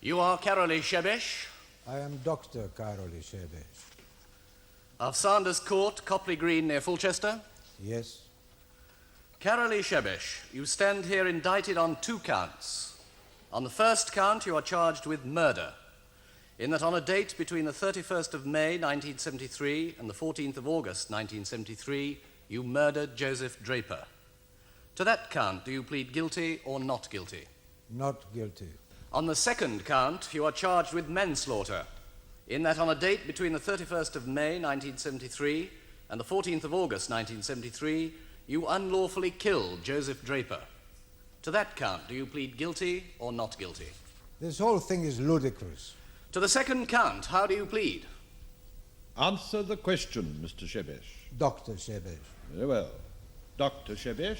You are Carolee Shebesh? I am Dr. Carolee Shebesh. Of Sanders Court, Copley Green, near Fulchester? Yes? Carolee Shebesh, you stand here indicted on 2 counts. On the first count, you are charged with murder, in that on a date between the 31st of May, 1973, and the 14th of August, 1973, you murdered Joseph Draper. To that count, do you plead guilty or not guilty? Not guilty. On the second count, you are charged with manslaughter, in that on a date between the 31st of May, 1973, and the 14th of August, 1973, you unlawfully killed Joseph Draper. To that count, do you plead guilty or not guilty? This whole thing is ludicrous. To the second count, how do you plead? Answer the question, Mr. Shebesh. Dr. Shebesh. Very well. Dr. Shebesh,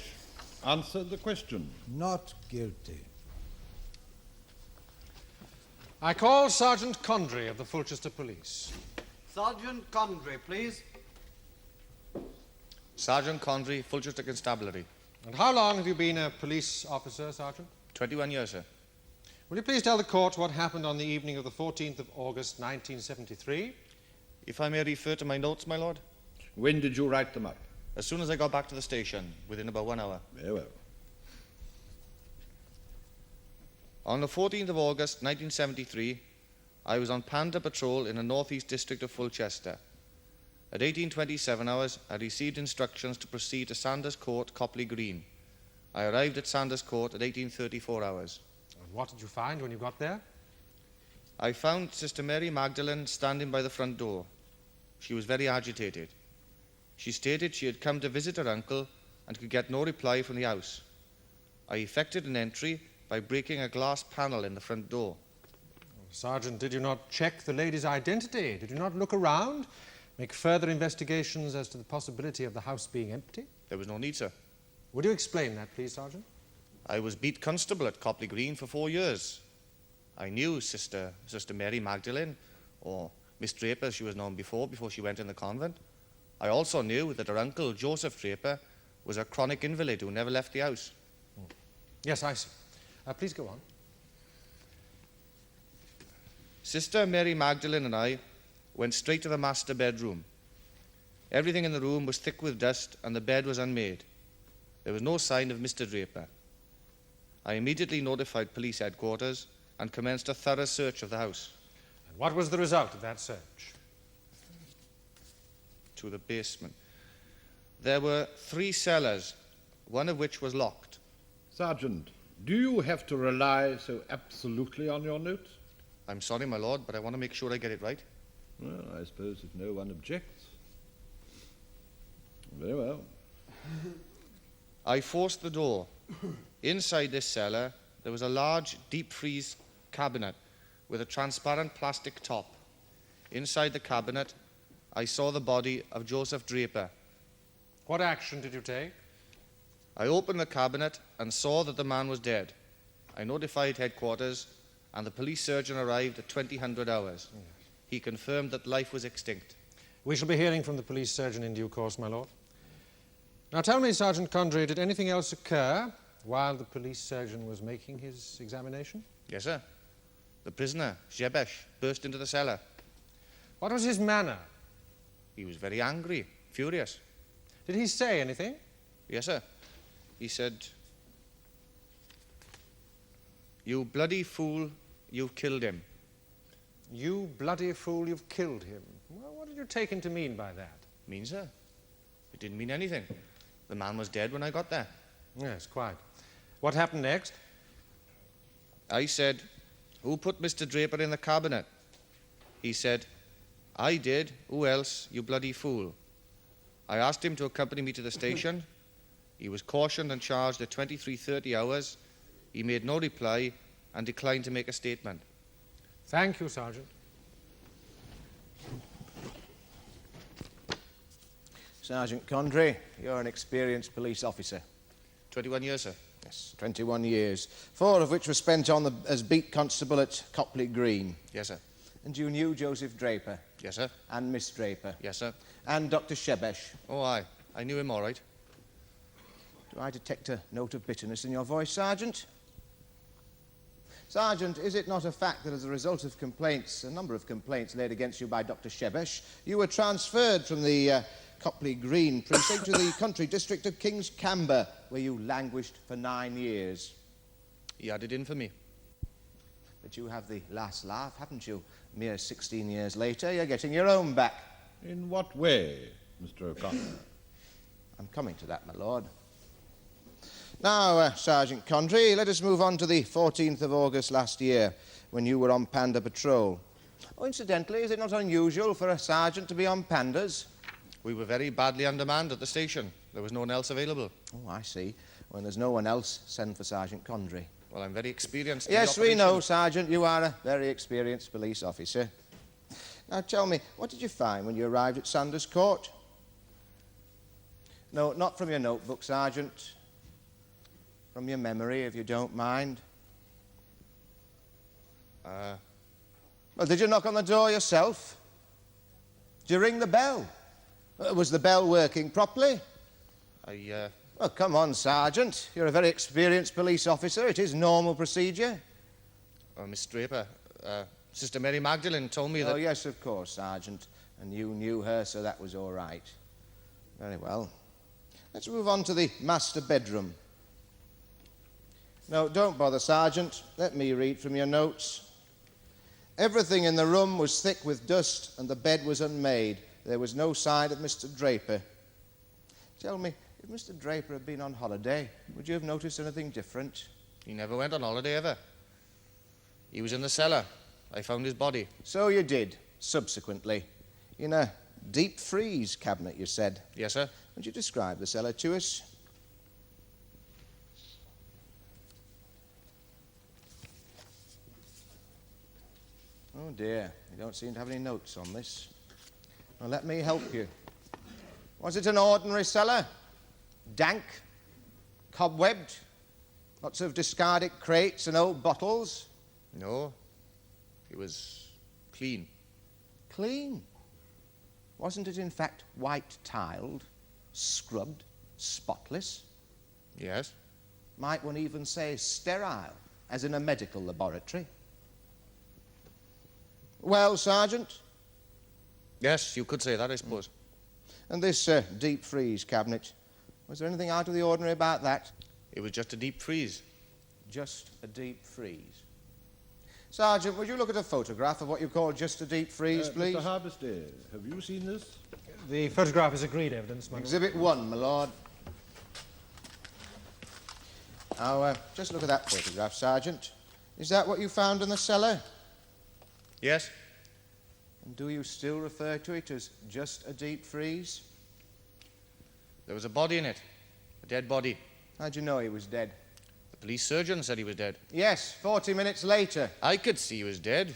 answer the question. Not guilty. I call Sergeant Condry of the Fulchester Police. Sergeant Condry, please. Sergeant Condry, Fulchester Constabulary. And how long have you been a police officer, Sergeant? 21 years, sir. Will you please tell the court what happened on the evening of the 14th of August, 1973? If I may refer to my notes, my lord. When did you write them up? As soon as I got back to the station, within about 1 hour. Very well. On the 14th of August, 1973, I was on Panda patrol in the northeast district of Fulchester. At 18:27 hours, I received instructions to proceed to Sanders Court, Copley Green. I arrived at Sanders Court at 18:34 hours. And what did you find when you got there? I found Sister Mary Magdalene standing by the front door. She was very agitated. She stated she had come to visit her uncle and could get no reply from the house. I effected an entry by breaking a glass panel in the front door. Sergeant, did you not check the lady's identity? Did you not look around? Make further investigations as to the possibility of the house being empty? There was no need, sir. Would you explain that, please, Sergeant? I was beat constable at Copley Green for 4 years. I knew Sister Mary Magdalene, or Miss Draper as she was known before she went in the convent. I also knew that her uncle, Joseph Draper, was a chronic invalid who never left the house. Yes, I see. Please go on. Sister Mary Magdalene and I went straight to the master bedroom. Everything in the room was thick with dust and the bed was unmade. There was no sign of Mr. Draper. I immediately notified police headquarters and commenced a thorough search of the house. And what was the result of that search? To the basement. There were 3 cellars, one of which was locked. Sergeant, do you have to rely so absolutely on your notes? I'm sorry, my lord, but I want to make sure I get it right. Well, I suppose if no one objects. Very well. I forced the door. Inside this cellar, there was a large deep freeze cabinet with a transparent plastic top. Inside the cabinet, I saw the body of Joseph Draper. What action did you take? I opened the cabinet and saw that the man was dead. I notified headquarters, and the police surgeon arrived at 2000 hours. Yes. He confirmed that life was extinct. We shall be hearing from the police surgeon in due course, my lord. Now tell me, Sergeant Condry, did anything else occur while the police surgeon was making his examination? Yes, sir. The prisoner, Shebesh, burst into the cellar. What was his manner? He was very angry, furious. Did he say anything? Yes, sir. He said, "You bloody fool, you've killed him." You bloody fool, you've killed him. Well, what did you take him to mean by that? Mean, sir? It didn't mean anything. The man was dead when I got there. Yes, quite. What happened next? I said, "Who put Mr. Draper in the cabinet?" He said, "I did. Who else, you bloody fool?" I asked him to accompany me to the station. He was cautioned and charged at 23:30 hours. He made no reply and declined to make a statement. Thank you, Sergeant. Sergeant Condry, you're an experienced police officer. 21 years, sir. Yes, 21 years. 4 of which were spent as beat constable at Copley Green. Yes, sir. And you knew Joseph Draper? Yes, sir. And Miss Draper? Yes, sir. And Dr. Shebesh? Oh, aye. I knew him all right. Do I detect a note of bitterness in your voice, Sergeant? Sergeant, is it not a fact that as a result of complaints, a number of complaints laid against you by Dr. Shebesh, you were transferred from the Copley Green precinct to the country district of King's Camber, where you languished for 9 years? He had it in for me. But you have the last laugh, haven't you? Mere 16 years later, you're getting your own back. In what way, Mr. O'Connor? I'm coming to that, my lord. Now, Sergeant Condry, let us move on to the 14th of August last year, when you were on Panda patrol. Oh, incidentally, is it not unusual for a sergeant to be on Pandas? We were very badly undermanned at the station. There was no one else available. Oh, I see. When there's no one else, send for Sergeant Condry. Well, I'm very experienced in Yes, the we operation. know, Sergeant. You are a very experienced police officer. Now, tell me, what did you find when you arrived at Sanders Court? No, not from your notebook, Sergeant. From your memory, if you don't mind. Well, did you knock on the door yourself? Did you ring the bell? Was the bell working properly? Well, come on, Sergeant. You're a very experienced police officer. It is normal procedure. Oh, Miss Draper, Sister Mary Magdalene told me that... Oh, yes, of course, Sergeant. And you knew her, so that was all right. Very well. Let's move on to the master bedroom. No, don't bother, Sergeant. Let me read from your notes. Everything in the room was thick with dust and the bed was unmade. There was no sign of Mr. Draper. Tell me, if Mr. Draper had been on holiday, would you have noticed anything different? He never went on holiday, ever. He was in the cellar. I found his body. So you did, subsequently. In a deep freeze cabinet, you said. Yes, sir. Would you describe the cellar to us? Oh dear, you don't seem to have any notes on this. Well, let me help you. Was it an ordinary cellar? Dank? Cobwebbed? Lots of discarded crates and old bottles? No. It was clean. Clean? Wasn't it in fact white-tiled, scrubbed, spotless? Yes. Might one even say sterile, as in a medical laboratory? Well, Sergeant? Yes, you could say that, I suppose. And this deep freeze cabinet, was there anything out of the ordinary about that? It was just a deep freeze. Just a deep freeze. Sergeant, would you look at a photograph of what you call just a deep freeze, please? Mr. Harbistay, have you seen this? The photograph is agreed evidence, my lord. Exhibit 1, my lord. Now, just look at that photograph, Sergeant. Is that what you found in the cellar? Yes. And do you still refer to it as just a deep freeze? There was a body in it. A dead body. How'd you know he was dead? The police surgeon said he was dead. Yes, 40 minutes later. I could see he was dead.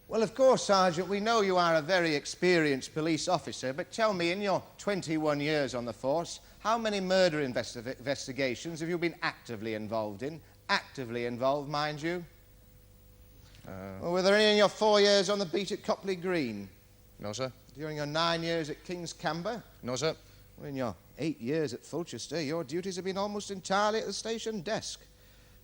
Well, of course, Sergeant, we know you are a very experienced police officer, but tell me, in your 21 years on the force, how many murder investigations have you been actively involved in? Actively involved, mind you. Well, were there any in your 4 years on the beat at Copley Green? No, sir. During your 9 years at King's Camber? No, sir. Well, in your 8 years at Fulchester, your duties have been almost entirely at the station desk.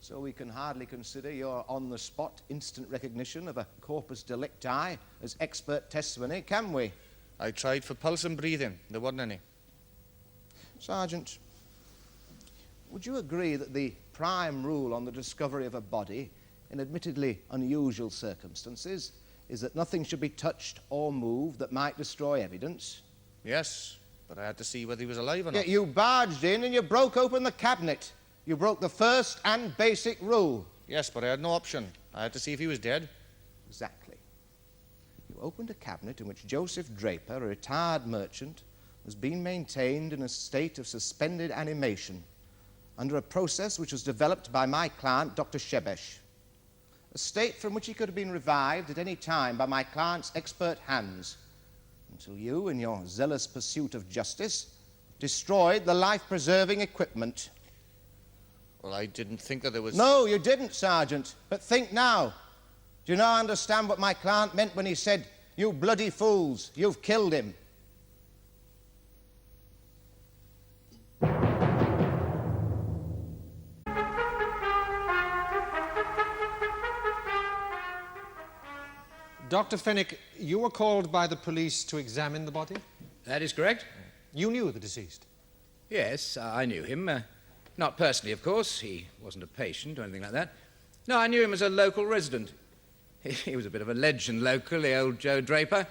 So we can hardly consider your on-the-spot instant recognition of a corpus delicti as expert testimony, can we? I tried for pulse and breathing. There wasn't any. Sergeant, would you agree that the prime rule on the discovery of a body in admittedly unusual circumstances is that nothing should be touched or moved that might destroy evidence? Yes, but I had to see whether he was alive or not. Yet you barged in and you broke open the cabinet. You broke the first and basic rule. Yes, but I had no option. I had to see if he was dead. Exactly. You opened a cabinet in which Joseph Draper, a retired merchant, was being maintained in a state of suspended animation under a process which was developed by my client, Dr. Shebesh. A state from which he could have been revived at any time by my client's expert hands, until you, in your zealous pursuit of justice, destroyed the life-preserving equipment. Well, I didn't think that there was... No, you didn't, Sergeant. But think now. Do you now understand what my client meant when he said, "You bloody fools, you've killed him"? Dr. Fenwick, you were called by the police to examine the body? That is correct. You knew the deceased? Yes, I knew him. Not personally, of course. He wasn't a patient or anything like that. No, I knew him as a local resident. He was a bit of a legend locally, old Joe Draper.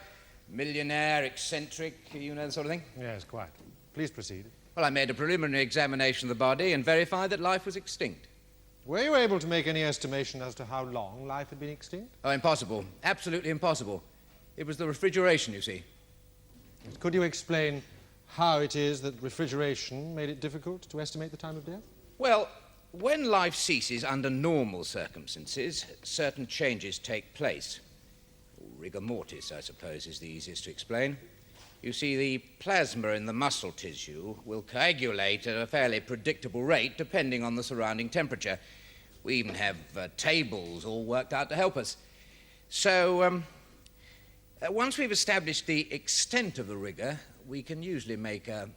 Millionaire, eccentric, you know, the sort of thing. Yes, quite. Please proceed. Well, I made a preliminary examination of the body and verified that life was extinct. Were you able to make any estimation as to how long life had been extinct? Oh, impossible. Absolutely impossible. It was the refrigeration, you see. Could you explain how it is that refrigeration made it difficult to estimate the time of death? Well, when life ceases under normal circumstances, certain changes take place. Rigor mortis, I suppose, is the easiest to explain. You see, the plasma in the muscle tissue will coagulate at a fairly predictable rate depending on the surrounding temperature. We even have tables all worked out to help us. So, once we've established the extent of the rigor, we can usually make a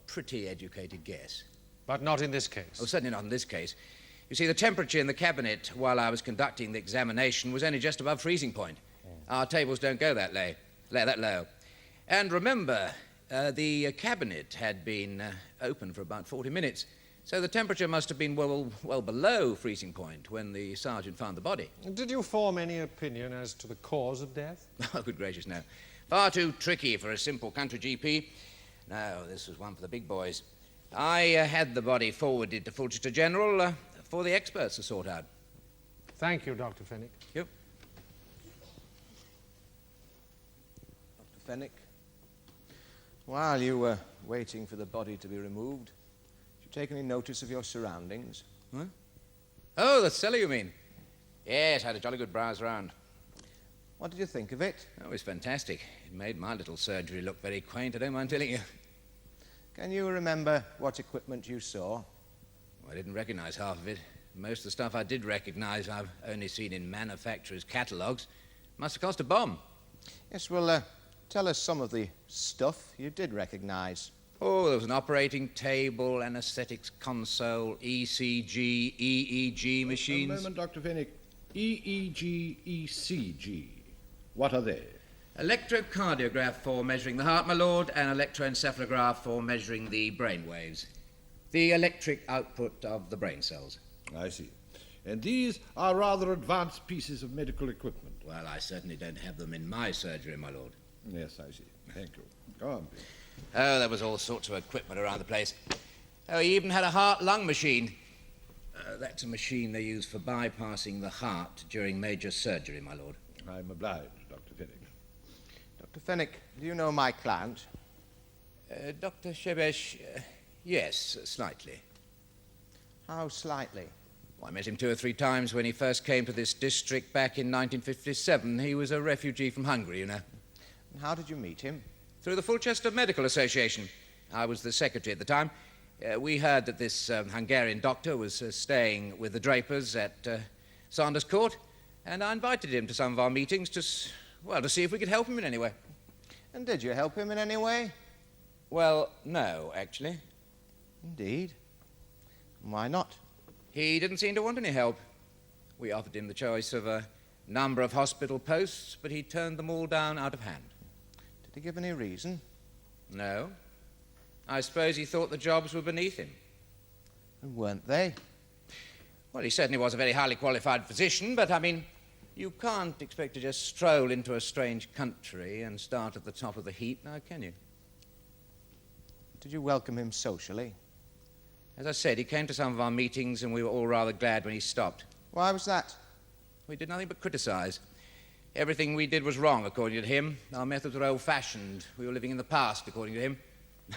pretty educated guess. But not in this case. Oh, certainly not in this case. You see, the temperature in the cabinet while I was conducting the examination was only just above freezing point. Our tables don't go that low. And remember, the cabinet had been open for about 40 minutes, so the temperature must have been well below freezing point when the sergeant found the body. Did you form any opinion as to the cause of death? Oh, good gracious, no. Far too tricky for a simple country GP. No, this was one for the big boys. I had the body forwarded to Fulchester General for the experts to sort out. Thank you, Dr. Fenwick. Yep. Dr. Fenwick, while you were waiting for the body to be removed, did you take any notice of your surroundings? Huh? Oh, the cellar, you mean? Yes, I had a jolly good browse round. What did you think of it? That was fantastic. It made my little surgery look very quaint, I don't mind telling you. Can you remember what equipment you saw? Well, I didn't recognize half of it. Most of the stuff I did recognize I've only seen in manufacturers' catalogues. Must have cost a bomb. Yes, well, tell us some of the stuff you did recognize. Oh, there was an operating table, anesthetics console, ECG, EEG machines. A moment, Dr. Fenwick. EEG, ECG. What are they? Electrocardiograph for measuring the heart, my lord, and electroencephalograph for measuring the brain waves. The electric output of the brain cells. I see. And these are rather advanced pieces of medical equipment. Well, I certainly don't have them in my surgery, my lord. Yes, I see. Thank you. Go on, please. Oh, there was all sorts of equipment around the place. Oh, he even had a heart-lung machine. That's a machine they use for bypassing the heart during major surgery, my lord. I'm obliged, Dr. Fenwick. Dr. Fenwick, do you know my client? Dr. Shebesh, yes, slightly. How slightly? Well, I met him 2 or 3 times when he first came to this district back in 1957. He was a refugee from Hungary, you know. And how did you meet him? Through the Fulchester Medical Association. I was the secretary at the time. We heard that this Hungarian doctor was staying with the Drapers at Saunders Court, and I invited him to some of our meetings to see if we could help him in any way. And did you help him in any way? Well, no, actually. Indeed. Why not? He didn't seem to want any help. We offered him the choice of a number of hospital posts, but he turned them all down out of hand. Did he give any reason? No. I suppose he thought the jobs were beneath him. And weren't they? Well, he certainly was a very highly qualified physician, but, I mean, you can't expect to just stroll into a strange country and start at the top of the heap, now can you? Did you welcome him socially? As I said, he came to some of our meetings and we were all rather glad when he stopped. Why was that? We did nothing but criticize. Everything we did was wrong, according to him. Our methods were old-fashioned. We were living in the past, according to him. You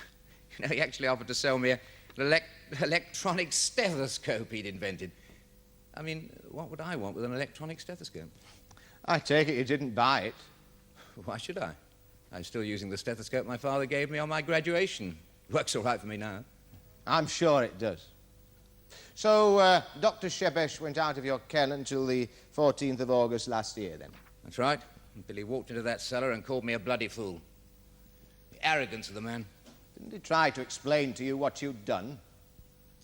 know, he actually offered to sell me an electronic stethoscope he'd invented. I mean, what would I want with an electronic stethoscope? I take it you didn't buy it. Why should I? I'm still using the stethoscope my father gave me on my graduation. Works all right for me now. I'm sure it does. So, Dr. Shebesh went out of your ken until the 14th of August last year, then? That's right. Billy walked into that cellar and called me a bloody fool. The arrogance of the man. Didn't he try to explain to you what you'd done?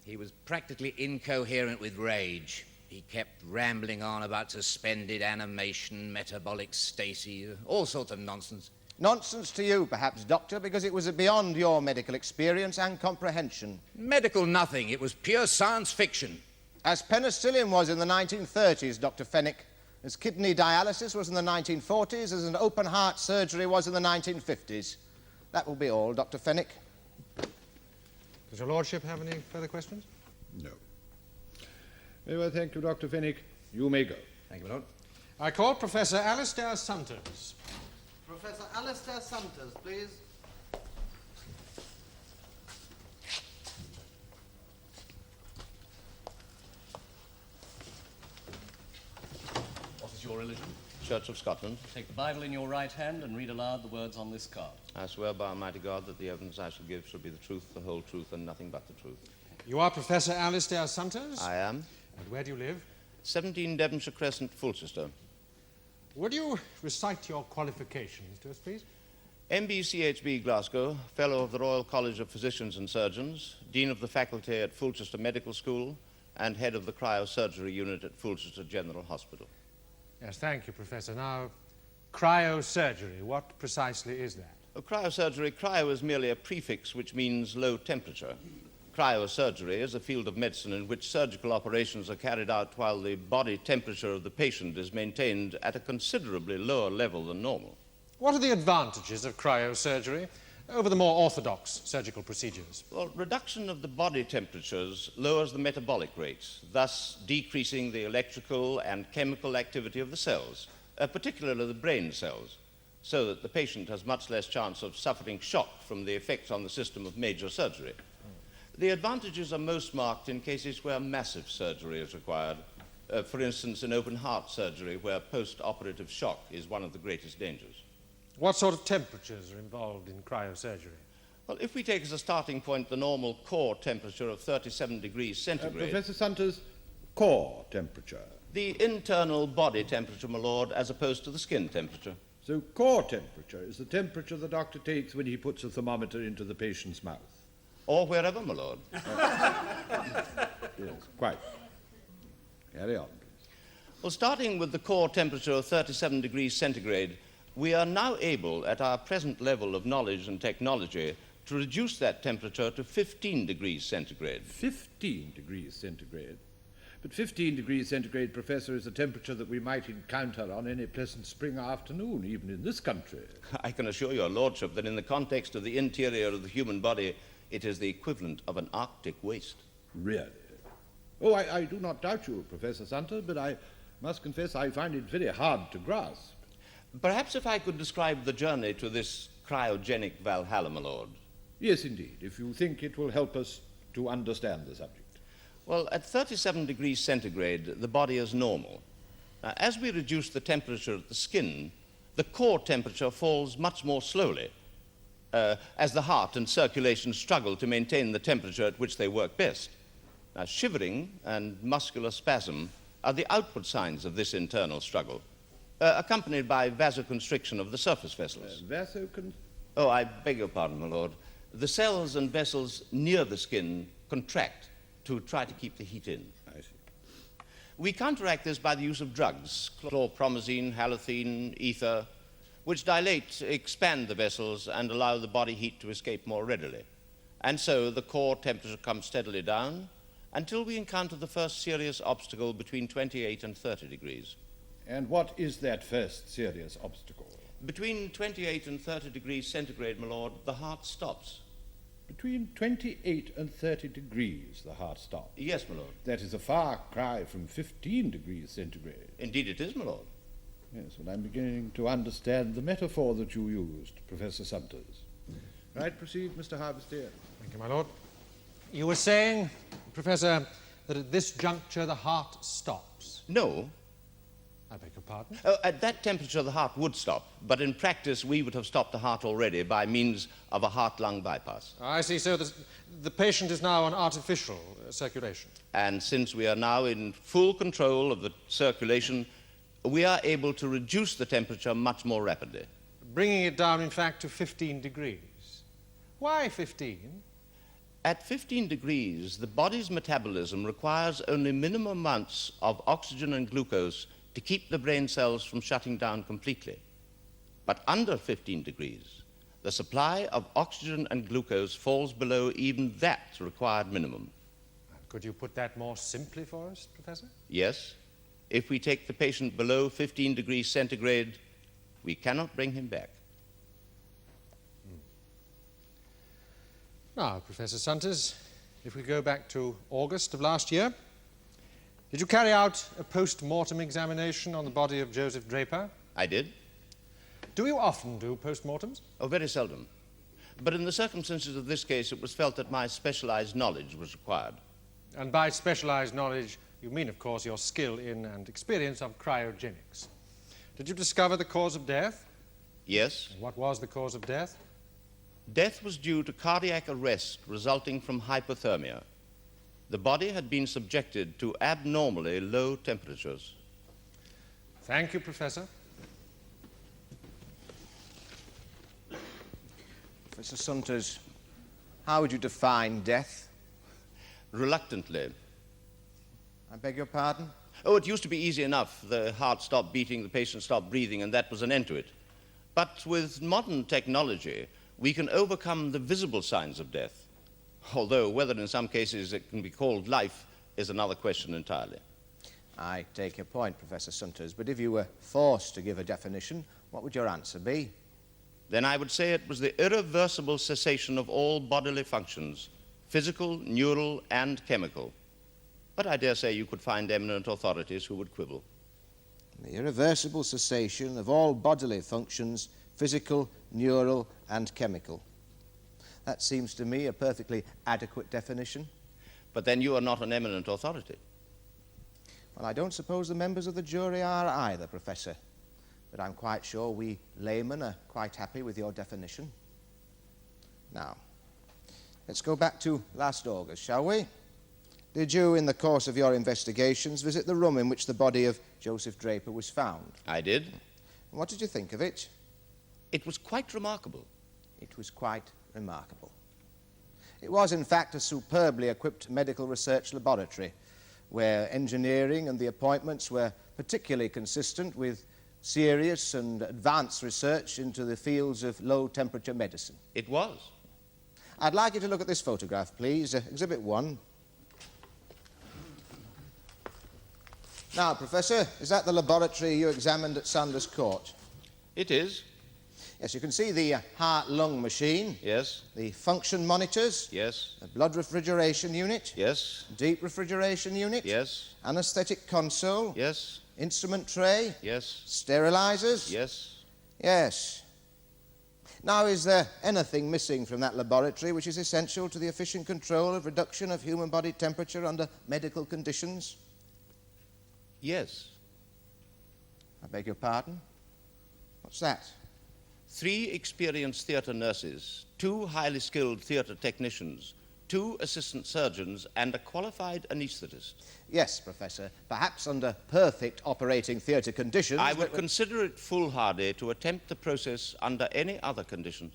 He was practically incoherent with rage. He kept rambling on about suspended animation, metabolic stasis, all sorts of nonsense. Nonsense to you, perhaps, Doctor, because it was beyond your medical experience and comprehension. Medical nothing. It was pure science fiction. As penicillin was in the 1930s, Dr. Fenwick, as kidney dialysis was in the 1940s, as an open-heart surgery was in the 1950s. That will be all, Dr. Fenwick. Does your lordship have any further questions? No. Very well, thank you, Dr. Fenwick. You may go. Thank you, my lord. I call Professor Alistair Sunters. Professor Alistair Sunters, please. What is your religion? Church of Scotland. Take the Bible in your right hand and read aloud the words on this card. I swear by Almighty God that the evidence I shall give shall be the truth, the whole truth, and nothing but the truth. You are Professor Alistair Sunters? I am. And where do you live? 17 Devonshire Crescent, Fulchester. Would you recite your qualifications to us, please? MBCHB Glasgow, Fellow of the Royal College of Physicians and Surgeons, Dean of the Faculty at Fulchester Medical School, and Head of the Cryosurgery Unit at Fulchester General Hospital. Yes, thank you, Professor. Now, cryosurgery, what precisely is that? Cryosurgery, cryo is merely a prefix which means low temperature. Cryosurgery is a field of medicine in which surgical operations are carried out while the body temperature of the patient is maintained at a considerably lower level than normal. What are the advantages of cryosurgery over the more orthodox surgical procedures? Well, reduction of the body temperatures lowers the metabolic rates, thus decreasing the electrical and chemical activity of the cells, particularly the brain cells, so that the patient has much less chance of suffering shock from the effects on the system of major surgery. The advantages are most marked in cases where massive surgery is required, for instance, in open heart surgery, where post-operative shock is one of the greatest dangers. What sort of temperatures are involved in cryosurgery? Well, if we take as a starting point the normal core temperature of 37 degrees centigrade, Professor Sunters, core temperature. the internal body temperature, my lord, as opposed to the skin temperature. So core temperature is the temperature the doctor takes when he puts a thermometer into the patient's mouth. Or wherever, my lord. Yes, quite. Carry on, please. Well, starting with the core temperature of 37 degrees centigrade, we are now able, at our present level of knowledge and technology, to reduce that temperature to 15 degrees centigrade. 15 degrees centigrade. But 15 degrees centigrade, Professor, is a temperature that we might encounter on any pleasant spring afternoon, even in this country. I can assure your lordship that in the context of the interior of the human body, it is the equivalent of an Arctic waste. Really? Oh, I do not doubt you, Professor Sunters, but I must confess I find it very hard to grasp. Perhaps if I could describe the journey to this cryogenic Valhalla, my lord. Yes, indeed, if you think it will help us to understand the subject. Well, at 37 degrees centigrade, the body is normal. Now, as we reduce the temperature of the skin, the core temperature falls much more slowly, as the heart and circulation struggle to maintain the temperature at which they work best. Now, shivering and muscular spasm are the outward signs of this internal struggle, accompanied by vasoconstriction of the surface vessels. Oh, I beg your pardon, my lord. The cells and vessels near the skin contract to try to keep the heat in. I see. We counteract this by the use of drugs, chlorpromazine, halothane, ether, which dilate, expand the vessels, and allow the body heat to escape more readily. And so the core temperature comes steadily down until we encounter the first serious obstacle between 28 and 30 degrees. And what is that first serious obstacle? Between 28 and 30 degrees centigrade, my lord, the heart stops. Between 28 and 30 degrees, the heart stops. Yes, my lord. That is a far cry from 15 degrees centigrade. Indeed it is, my lord. Yes, well, I'm beginning to understand the metaphor that you used, Professor Sunters. Right, proceed, Mr. Harvestier. Thank you, my lord. You were saying, Professor, that at this juncture the heart stops. No. I beg your pardon? At that temperature, the heart would stop, but in practice, we would have stopped the heart already by means of a heart-lung bypass. I see. So the patient is now on artificial circulation. And since we are now in full control of the circulation, we are able to reduce the temperature much more rapidly. Bringing it down, in fact, to 15 degrees. Why 15? At 15 degrees, the body's metabolism requires only minimum amounts of oxygen and glucose to keep the brain cells from shutting down completely. But under 15 degrees, the supply of oxygen and glucose falls below even that required minimum. Could you put that more simply for us, Professor? Yes, if we take the patient below 15 degrees centigrade, we cannot bring him back. Now, Professor Sunters, if we go back to August of last year, did you carry out a post-mortem examination on the body of Joseph Draper? I did. Do you often do post-mortems? Oh, very seldom. But in the circumstances of this case, it was felt that my specialized knowledge was required. And by specialized knowledge, you mean, of course, your skill in and experience of cryogenics. Did you discover the cause of death? Yes. And what was the cause of death? Death was due to cardiac arrest resulting from hypothermia. The body had been subjected to abnormally low temperatures. Thank you, Professor. Professor Sunters, how would you define death? Reluctantly. I beg your pardon? Oh, it used to be easy enough. The heart stopped beating, the patient stopped breathing, and that was an end to it. But with modern technology, we can overcome the visible signs of death, although whether in some cases it can be called life is another question entirely. I take your point, Professor Sunters, but if you were forced to give a definition, what would your answer be? Then I would say it was the irreversible cessation of all bodily functions, physical, neural, and chemical. But I dare say you could find eminent authorities who would quibble. The irreversible cessation of all bodily functions, physical, neural, and chemical. That seems to me a perfectly adequate definition. But then you are not an eminent authority. Well, I don't suppose the members of the jury are either, Professor. But I'm quite sure we laymen are quite happy with your definition. Now, let's go back to last August, shall we? Did you, in the course of your investigations, visit the room in which the body of Joseph Draper was found? I did. And what did you think of it? It was quite remarkable. It was quite remarkable. It was, in fact, a superbly equipped medical research laboratory where engineering and the appointments were particularly consistent with serious and advanced research into the fields of low-temperature medicine. It was. I'd like you to look at this photograph, please. Exhibit 1. Now, Professor, is that the laboratory you examined at Sanders Court? It is. Yes, you can see the heart-lung machine. Yes. The function monitors. Yes. The blood refrigeration unit. Yes. Deep refrigeration unit. Yes. Anesthetic console. Yes. Instrument tray. Yes. Sterilizers. Yes. Yes. Now, is there anything missing from that laboratory which is essential to the efficient control of reduction of human body temperature under medical conditions? Yes. I beg your pardon? What's that? 3 experienced theatre nurses, 2 highly skilled theatre technicians, 2 assistant surgeons, and a qualified anaesthetist. Yes, Professor. Perhaps under perfect operating theatre conditions. I would consider it foolhardy to attempt the process under any other conditions.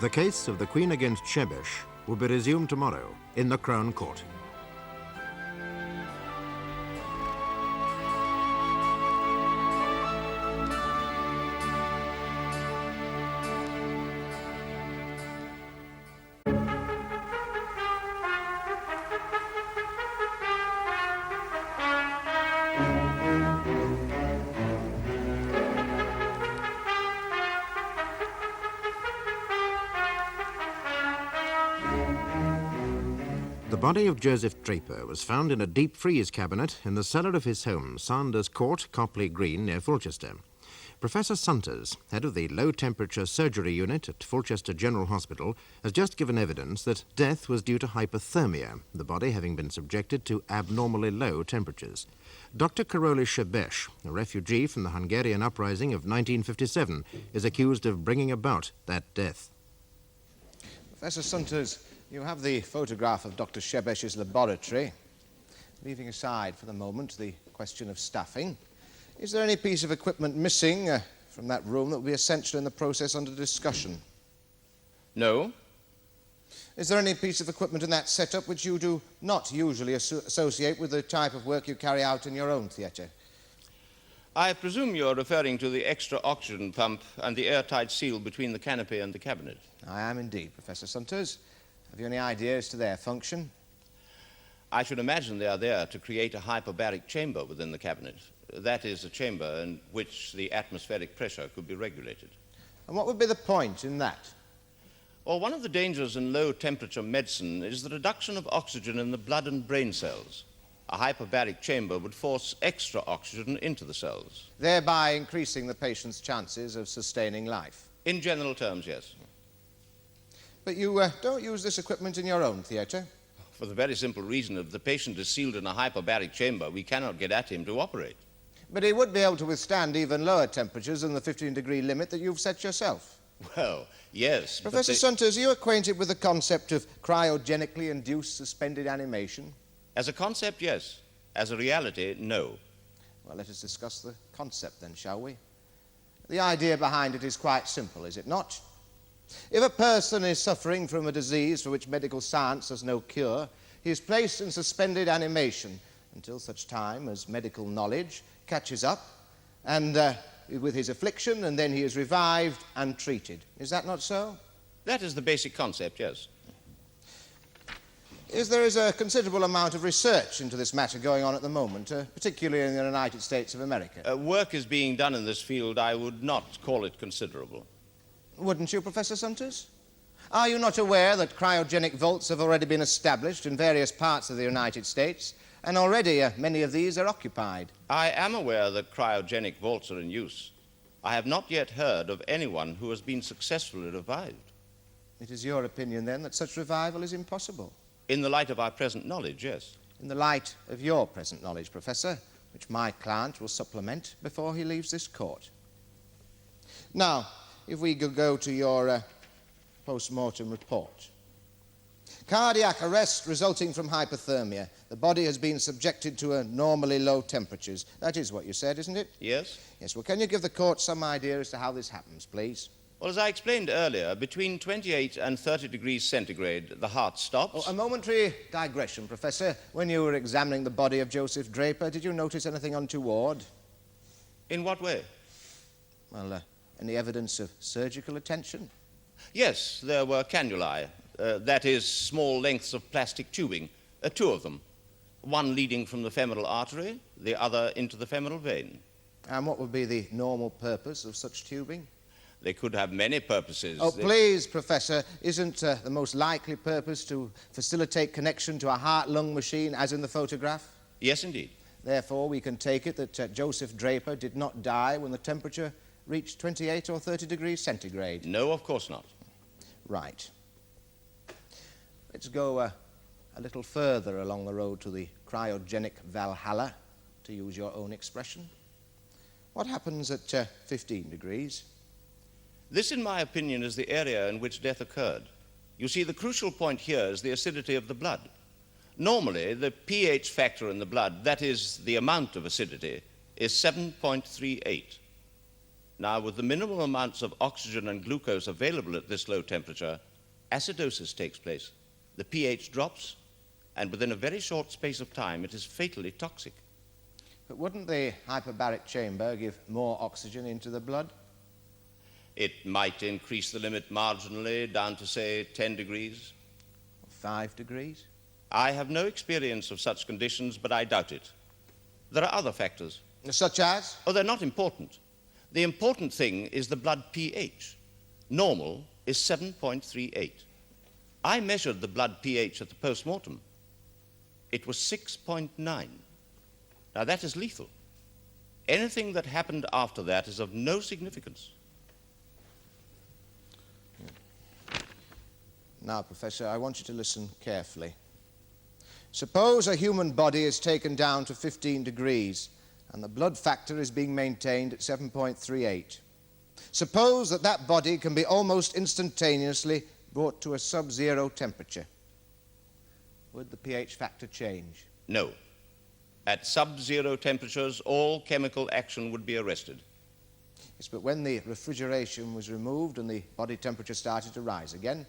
The case of the Queen against Shebesh will be resumed tomorrow in the Crown Court. The body of Joseph Draper was found in a deep freeze cabinet in the cellar of his home, Sanders Court, Copley Green, near Fulchester. Professor Sunters, head of the low-temperature surgery unit at Fulchester General Hospital, has just given evidence that death was due to hypothermia, the body having been subjected to abnormally low temperatures. Dr. Karoli Shebesh, a refugee from the Hungarian uprising of 1957, is accused of bringing about that death. Professor Sunters, you have the photograph of Dr. Shebesh's laboratory. Leaving aside for the moment the question of staffing, is there any piece of equipment missing from that room that will be essential in the process under discussion? No. Is there any piece of equipment in that setup which you do not usually associate with the type of work you carry out in your own theatre? I presume you're referring to the extra oxygen pump and the airtight seal between the canopy and the cabinet. I am indeed, Professor Sunters. Have you any idea as to their function? I should imagine they are there to create a hyperbaric chamber within the cabinet. That is, a chamber in which the atmospheric pressure could be regulated. And what would be the point in that? Well, one of the dangers in low-temperature medicine is the reduction of oxygen in the blood and brain cells. A hyperbaric chamber would force extra oxygen into the cells. Thereby increasing the patient's chances of sustaining life. In general terms, yes. But you don't use this equipment in your own theatre? For the very simple reason that if the patient is sealed in a hyperbaric chamber, we cannot get at him to operate. But he would be able to withstand even lower temperatures than the 15-degree limit that you've set yourself. Well, yes. Professor Sunters, are you acquainted with the concept of cryogenically induced suspended animation? As a concept, yes. As a reality, no. Well, let us discuss the concept then, shall we? The idea behind it is quite simple, is it not? If a person is suffering from a disease for which medical science has no cure, he is placed in suspended animation until such time as medical knowledge catches up and with his affliction, and then he is revived and treated. Is that not so? That is the basic concept, yes. There is a considerable amount of research into this matter going on at the moment, particularly in the United States of America. Work is being done in this field. I would not call it considerable. Wouldn't you, Professor Sunters? Are you not aware that cryogenic vaults have already been established in various parts of the United States, and already many of these are occupied? I am aware that cryogenic vaults are in use. I have not yet heard of anyone who has been successfully revived. It is your opinion, then, that such revival is impossible? In the light of our present knowledge, yes. In the light of your present knowledge, Professor, which my client will supplement before he leaves this court. Now, if we could go to your post-mortem report. Cardiac arrest resulting from hypothermia. The body has been subjected to abnormally low temperatures. That is what you said, isn't it? Yes. Yes, well, can you give the court some idea as to how this happens, please? Well, as I explained earlier, between 28 and 30 degrees centigrade, the heart stops. Oh, a momentary digression, Professor. When you were examining the body of Joseph Draper, did you notice anything untoward? In what way? Well, any evidence of surgical attention? Yes, there were cannulae. That is, small lengths of plastic tubing, 2 of them. One leading from the femoral artery, the other into the femoral vein. And what would be the normal purpose of such tubing? They could have many purposes. Oh, please, Professor, isn't the most likely purpose to facilitate connection to a heart-lung machine, as in the photograph? Yes, indeed. Therefore, we can take it that Joseph Draper did not die when the temperature reached 28 or 30 degrees centigrade. No, of course not. Right. Let's go a little further along the road to the cryogenic Valhalla, to use your own expression. What happens at 15 degrees? This, in my opinion, is the area in which death occurred. You see, the crucial point here is the acidity of the blood. Normally, the pH factor in the blood, that is, the amount of acidity, is 7.38. Now, with the minimal amounts of oxygen and glucose available at this low temperature, acidosis takes place. The pH drops, and within a very short space of time, it is fatally toxic. But wouldn't the hyperbaric chamber give more oxygen into the blood? It might increase the limit marginally down to, say, 10 degrees. 5 degrees? I have no experience of such conditions, but I doubt it. There are other factors. Such as? Oh, they're not important. The important thing is the blood pH. Normal is 7.38. I measured the blood pH at the post-mortem. It was 6.9. Now, that is lethal. Anything that happened after that is of no significance. Now, Professor, I want you to listen carefully. Suppose a human body is taken down to 15 degrees and the blood factor is being maintained at 7.38. Suppose that that body can be almost instantaneously brought to a sub-zero temperature. Would the pH factor change? No. At sub-zero temperatures, all chemical action would be arrested. Yes, but when the refrigeration was removed and the body temperature started to rise again,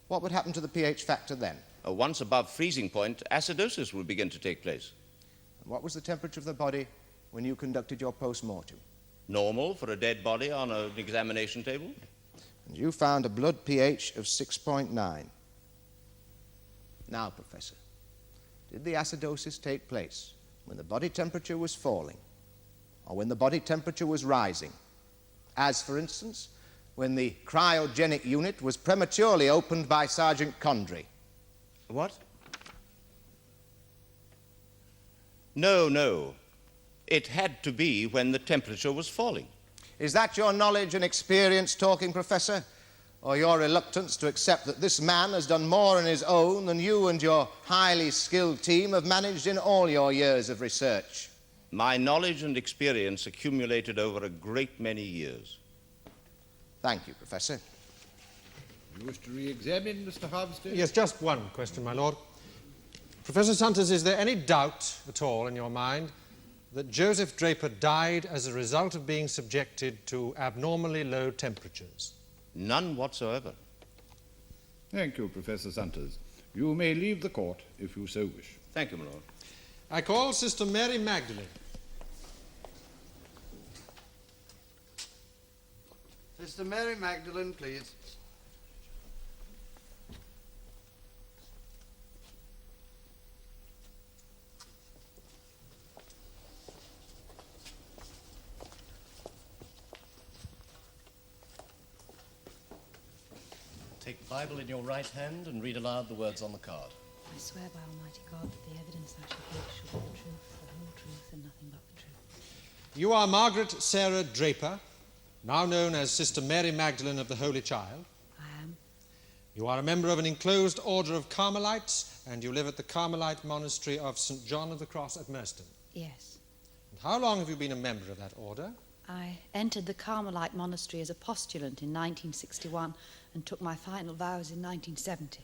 what would happen to the pH factor then? Once above freezing point, acidosis will begin to take place. And what was the temperature of the body when you conducted your post-mortem? Normal for a dead body on an examination table. And you found a blood pH of 6.9. Now, Professor, did the acidosis take place when the body temperature was falling or when the body temperature was rising? As, for instance, when the cryogenic unit was prematurely opened by Sergeant Condrey. What? No, no. It had to be when the temperature was falling. Is that your knowledge and experience talking, Professor? Or your reluctance to accept that this man has done more on his own than you and your highly skilled team have managed in all your years of research? My knowledge and experience accumulated over a great many years. Thank you, Professor. You wish to re-examine, Mr. Harvester? Yes, just one question, my lord. Professor Santos, is there any doubt at all in your mind that Joseph Draper died as a result of being subjected to abnormally low temperatures? None whatsoever. Thank you, Professor Santos. You may leave the court if you so wish. Thank you, my lord. I call Sister Mary Magdalene. Sister Mary Magdalene, please. Take the Bible in your right hand and read aloud the words on the card. I swear by Almighty God that the evidence I shall give shall be the truth, the whole truth, and nothing but the truth. You are Margaret Sarah Draper, now known as Sister Mary Magdalene of the Holy Child. I am. You are a member of an enclosed order of Carmelites, and you live at the Carmelite Monastery of St. John of the Cross at Merston. Yes. And how long have you been a member of that order? I entered the Carmelite Monastery as a postulant in 1961 and took my final vows in 1970.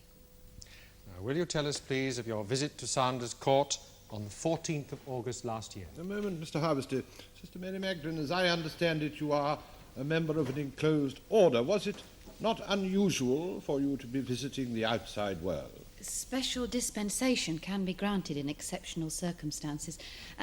Now, will you tell us, please, of your visit to Sanders Court on the 14th of August last year? A moment, Mr. Harvester. Sister Mary Magdalene, as I understand it, you are a member of an enclosed order. Was it not unusual for you to be visiting the outside world? Special dispensation can be granted in exceptional circumstances,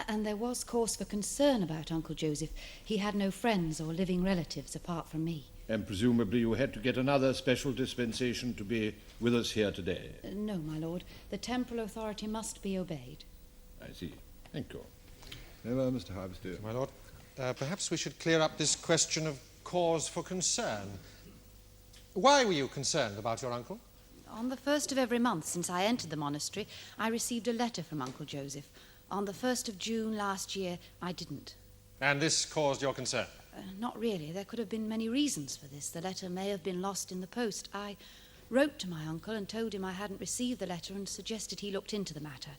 and there was cause for concern about Uncle Joseph. He had no friends or living relatives apart from me. And presumably you had to get another special dispensation to be with us here today. No, my lord. The temporal authority must be obeyed. I see. Thank you. Well, Mr. Harvester. My lord, perhaps we should clear up this question of cause for concern. Why were you concerned about your uncle? On the 1st of every month since I entered the monastery, I received a letter from Uncle Joseph. On the 1st of June last year, I didn't. And this caused your concern? Not really. There could have been many reasons for this. The letter may have been lost in the post. I wrote to my uncle and told him I hadn't received the letter and suggested he looked into the matter.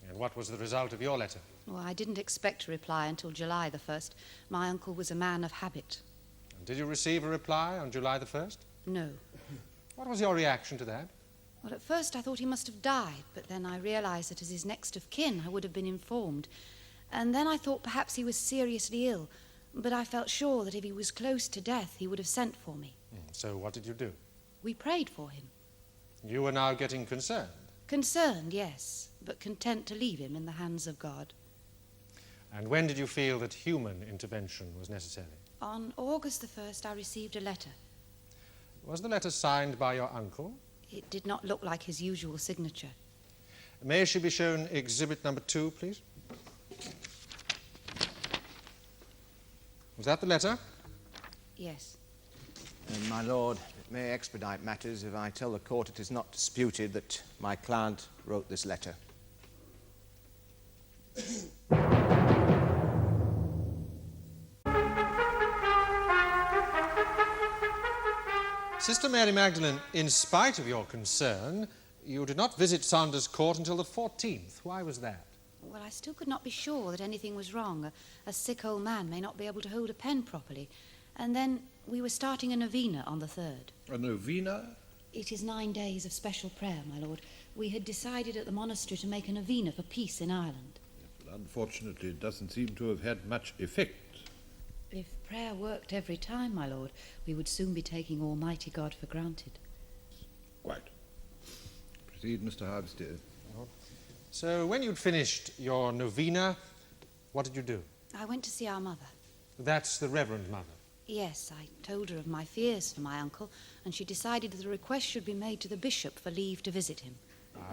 And what was the result of your letter? Well, I didn't expect a reply until July the 1st. My uncle was a man of habit. And did you receive a reply on July the 1st? No. What was your reaction to that? Well, at first I thought he must have died, but then I realized that as his next of kin I would have been informed. And then I thought perhaps he was seriously ill, but I felt sure that if he was close to death he would have sent for me. So what did you do? We prayed for him. You were now getting concerned? Concerned, yes, but content to leave him in the hands of God. And when did you feel that human intervention was necessary? On August the 1st I received a letter. Was the letter signed by your uncle? It did not look like his usual signature. May she be shown exhibit number 2, please? Was that the letter? Yes. My lord, it may expedite matters if I tell the court it is not disputed that my client wrote this letter. Sister Mary Magdalene, in spite of your concern, you did not visit Sanders Court until the 14th. Why was that? Well, I still could not be sure that anything was wrong. A sick old man may not be able to hold a pen properly. And then we were starting a novena on the 3rd. A novena? It is 9 days of special prayer, my lord. We had decided at the monastery to make a novena for peace in Ireland. But unfortunately, it doesn't seem to have had much effect. If prayer worked every time, my lord, we would soon be taking Almighty God for granted. Quite. Proceed, Mr. Harvestead. So when you'd finished your novena, what did you do? I went to see our mother. That's the Reverend Mother. Yes, I told her of my fears for my uncle, and she decided that a request should be made to the bishop for leave to visit him.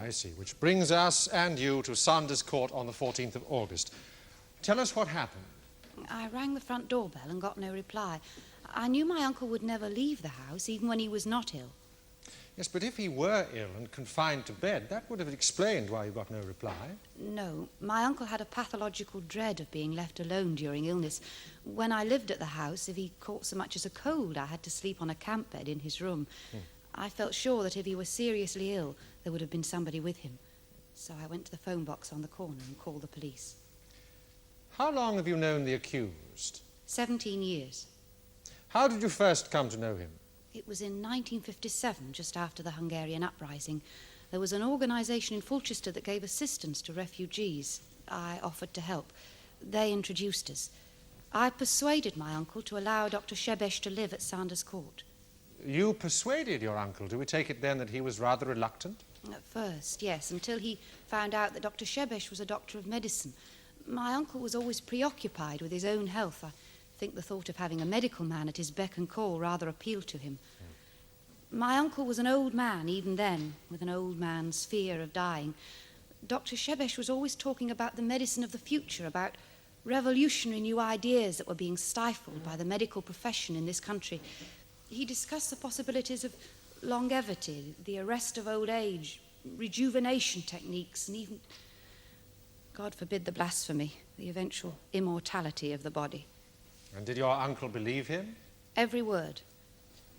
I see, which brings us and you to Sanders Court on the 14th of August. Tell us what happened. I rang the front doorbell and got no reply. I knew my uncle would never leave the house, even when he was not ill. Yes, but if he were ill and confined to bed, that would have explained why you got no reply. No, my uncle had a pathological dread of being left alone during illness. When I lived at the house, if he caught so much as a cold, I had to sleep on a camp bed in his room. I felt sure that if he was seriously ill, there would have been somebody with him. So I went to the phone box on the corner and called the police. How long have you known the accused? 17 years. How did you first come to know him? It was in 1957, just after the Hungarian uprising. There was an organisation in Fulchester that gave assistance to refugees. I offered to help. They introduced us. I persuaded my uncle to allow Dr. Shebesh to live at Sanders Court. You persuaded your uncle. Do we take it then that he was rather reluctant? At first, yes, until he found out that Dr. Shebesh was a doctor of medicine. My uncle was always preoccupied with his own health. I think the thought of having a medical man at his beck and call rather appealed to him. My uncle was an old man even then, with an old man's fear of dying. Dr. Shebesh was always talking about the medicine of the future, about revolutionary new ideas that were being stifled by the medical profession in this country. He discussed the possibilities of longevity, the arrest of old age, rejuvenation techniques, and even, God forbid the blasphemy, the eventual immortality of the body. And did your uncle believe him? Every word.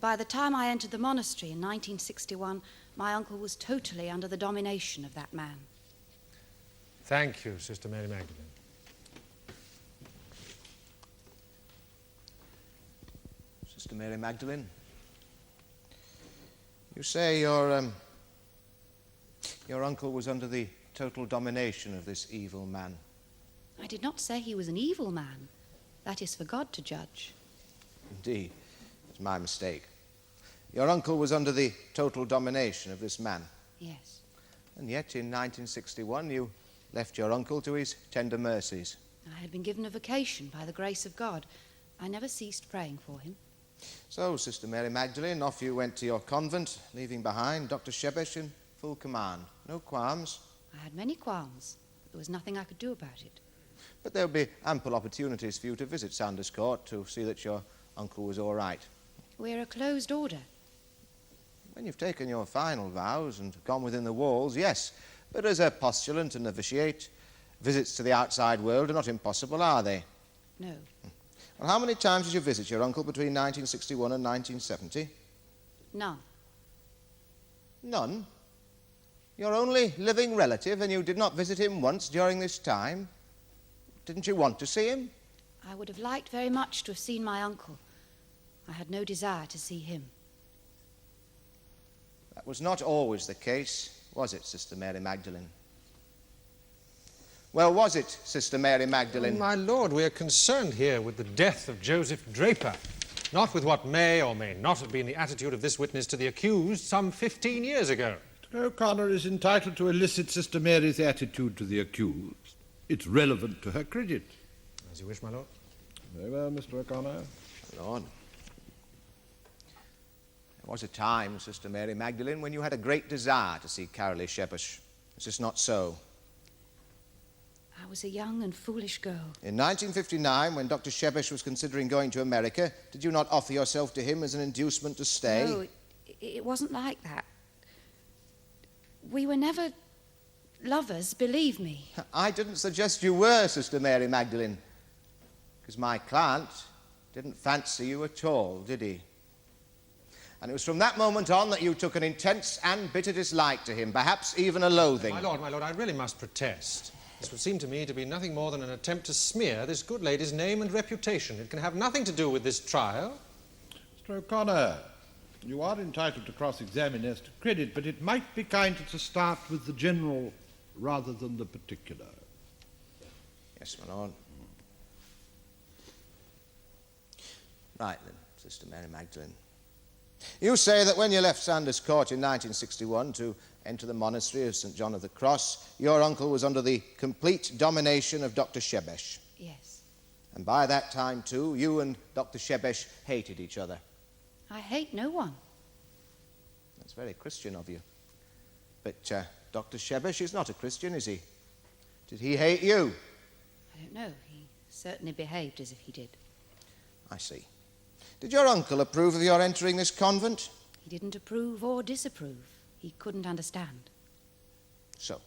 By the time I entered the monastery in 1961, my uncle was totally under the domination of that man. Thank you, Sister Mary Magdalene. Sister Mary Magdalene, you say your uncle was under the total domination of this evil man. I did not say he was an evil man. That is for God to judge. Indeed, it's my mistake. Your uncle was under the total domination of this man. Yes. And yet, in 1961, you left your uncle to his tender mercies. I had been given a vacation by the grace of God. I never ceased praying for him. So, Sister Mary Magdalene, off you went to your convent, leaving behind Dr. Shebesh in full command. No qualms. I had many qualms, but there was nothing I could do about it. But there'll be ample opportunities for you to visit Sanders Court to see that your uncle was all right. We're a closed order. When you've taken your final vows and gone within the walls, yes. But as a postulant and novitiate, visits to the outside world are not impossible, are they? No. Well, how many times did you visit your uncle between 1961 and 1970? None. None? Your only living relative, and you did not visit him once during this time? Didn't you want to see him? I would have liked very much to have seen my uncle. I had no desire to see him. That was not always the case, was it, Sister Mary Magdalene? Well, was it, Sister Mary Magdalene? Oh, my lord, we are concerned here with the death of Joseph Draper, not with what may or may not have been the attitude of this witness to the accused some 15 years ago. O'Connor is entitled to elicit Sister Mary's attitude to the accused. It's relevant to her credit. As you wish, my lord. Very well, Mr. O'Connor. Lord. There was a time, Sister Mary Magdalene, when you had a great desire to see Carolee Shebesh. Is this not so? I was a young and foolish girl. In 1959, when Dr. Shebesh was considering going to America, did you not offer yourself to him as an inducement to stay? No, it wasn't like that. We were never lovers, believe me. I didn't suggest you were, Sister Mary Magdalene, because my client didn't fancy you at all, did he? And it was from that moment on that you took an intense and bitter dislike to him, perhaps even a loathing. My lord, I really must protest. This would seem to me to be nothing more than an attempt to smear this good lady's name and reputation. It can have nothing to do with this trial. Mr. O'Connor, you are entitled to cross-examine as to credit, but it might be kinder to start with the general rather than the particular. Yes, my lord. Right then, Sister Mary Magdalene. You say that when you left Sanders Court in 1961 to enter the monastery of St. John of the Cross, your uncle was under the complete domination of Dr. Shebesh. Yes. And by that time, too, you and Dr. Shebesh hated each other. I hate no one. That's very Christian of you. But Dr. Shebesh is not a Christian, is he? Did he hate you? I don't know. He certainly behaved as if he did. I see. Did your uncle approve of your entering this convent? He didn't approve or disapprove. He couldn't understand. So,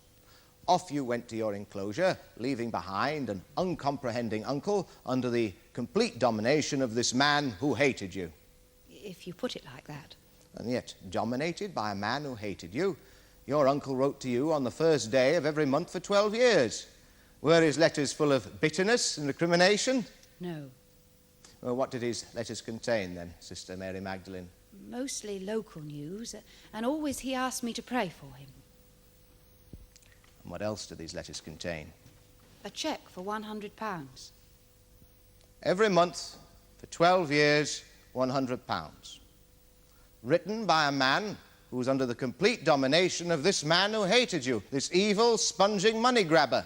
off you went to your enclosure, leaving behind an uncomprehending uncle under the complete domination of this man who hated you. If you put it like that. And yet, dominated by a man who hated you, your uncle wrote to you on the first day of every month for 12 years. Were his letters full of bitterness and recrimination? No. Well, what did his letters contain, then, Sister Mary Magdalene? Mostly local news, and always he asked me to pray for him. And what else did these letters contain? A cheque for £100. Every month, for 12 years, £100. Written by a man who was under the complete domination of this man who hated you, this evil, sponging money grabber.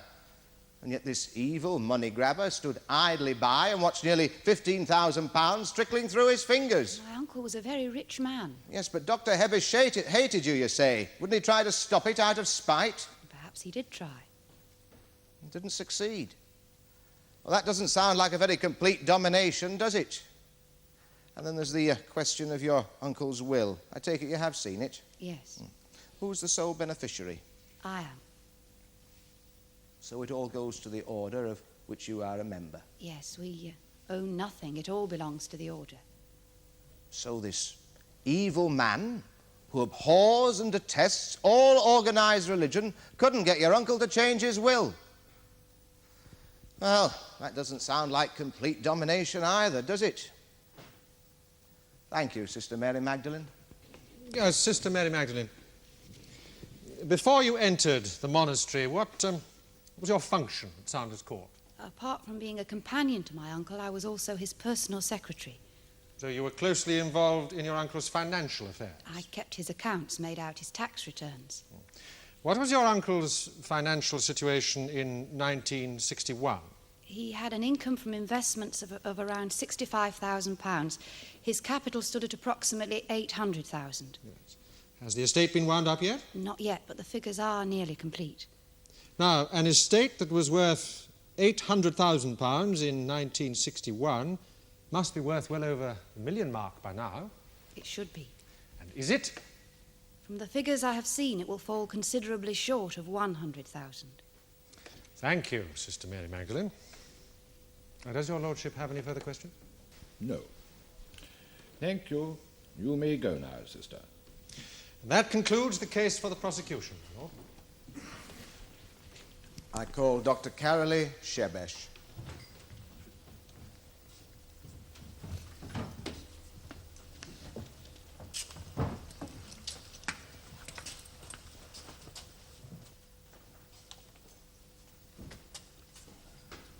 And yet this evil money grabber stood idly by and watched nearly £15,000 trickling through his fingers. My uncle was a very rich man. Yes, but Dr. Hebesh hated you, you say. Wouldn't he try to stop it out of spite? Perhaps he did try. He didn't succeed. Well, that doesn't sound like a very complete domination, does it? And then there's the question of your uncle's will. I take it you have seen it? Yes. Who's the sole beneficiary? I am. So it all goes to the order of which you are a member. Yes, we own nothing. It all belongs to the order. So this evil man, who abhors and detests all organized religion, couldn't get your uncle to change his will. Well, that doesn't sound like complete domination either, does it? Thank you, Sister Mary Magdalene. Yes, Sister Mary Magdalene. Before you entered the monastery, what was your function at Sanders Court? Apart from being a companion to my uncle, I was also his personal secretary. So you were closely involved in your uncle's financial affairs? I kept his accounts, made out his tax returns. What was your uncle's financial situation in 1961? He had an income from investments of around £65,000. His capital stood at approximately £800,000. Yes. Has the estate been wound up yet? Not yet, but the figures are nearly complete. Now, an estate that was worth £800,000 in 1961 must be worth well over the million mark by now. It should be. And is it? From the figures I have seen, it will fall considerably short of 100,000. Thank you, Sister Mary Magdalene. Does your lordship have any further questions? No. Thank you. You may go now, sister. That concludes the case for the prosecution, my lord. I call Dr. Carolee Shebesh.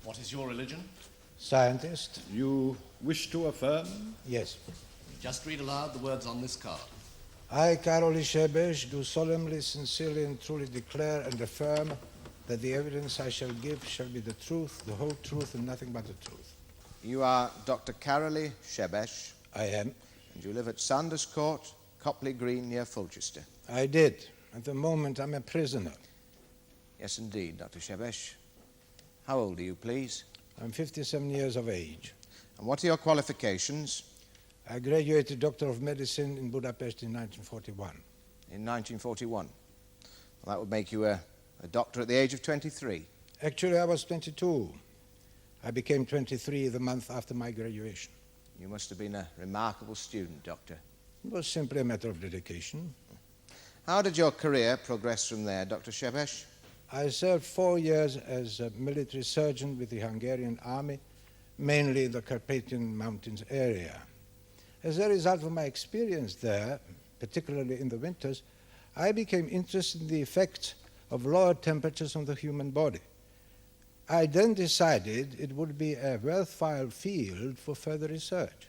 What is your religion? Scientist? You wish to affirm? Yes. Just read aloud the words on this card. I, Carolee Shebesh, do solemnly, sincerely, and truly declare and affirm that the evidence I shall give shall be the truth, the whole truth, and nothing but the truth. You are Dr. Carolee Shebesh. I am. And you live at Sanders Court, Copley Green, near Fulchester. I did. At the moment, I'm a prisoner. Yes, indeed, Dr. Shebesh. How old are you, please? I'm 57 years of age. And what are your qualifications? I graduated Doctor of Medicine in Budapest in 1941. In 1941. Well, that would make you a doctor at the age of 23. Actually, I was 22. I became 23 the month after my graduation. You must have been a remarkable student, Doctor. It was simply a matter of dedication. How did your career progress from there, Dr. Sebesh? I served 4 years as a military surgeon with the Hungarian army, mainly in the Carpathian Mountains area. As a result of my experience there, particularly in the winters, I became interested in the effects of lower temperatures on the human body. I then decided it would be a worthwhile field for further research.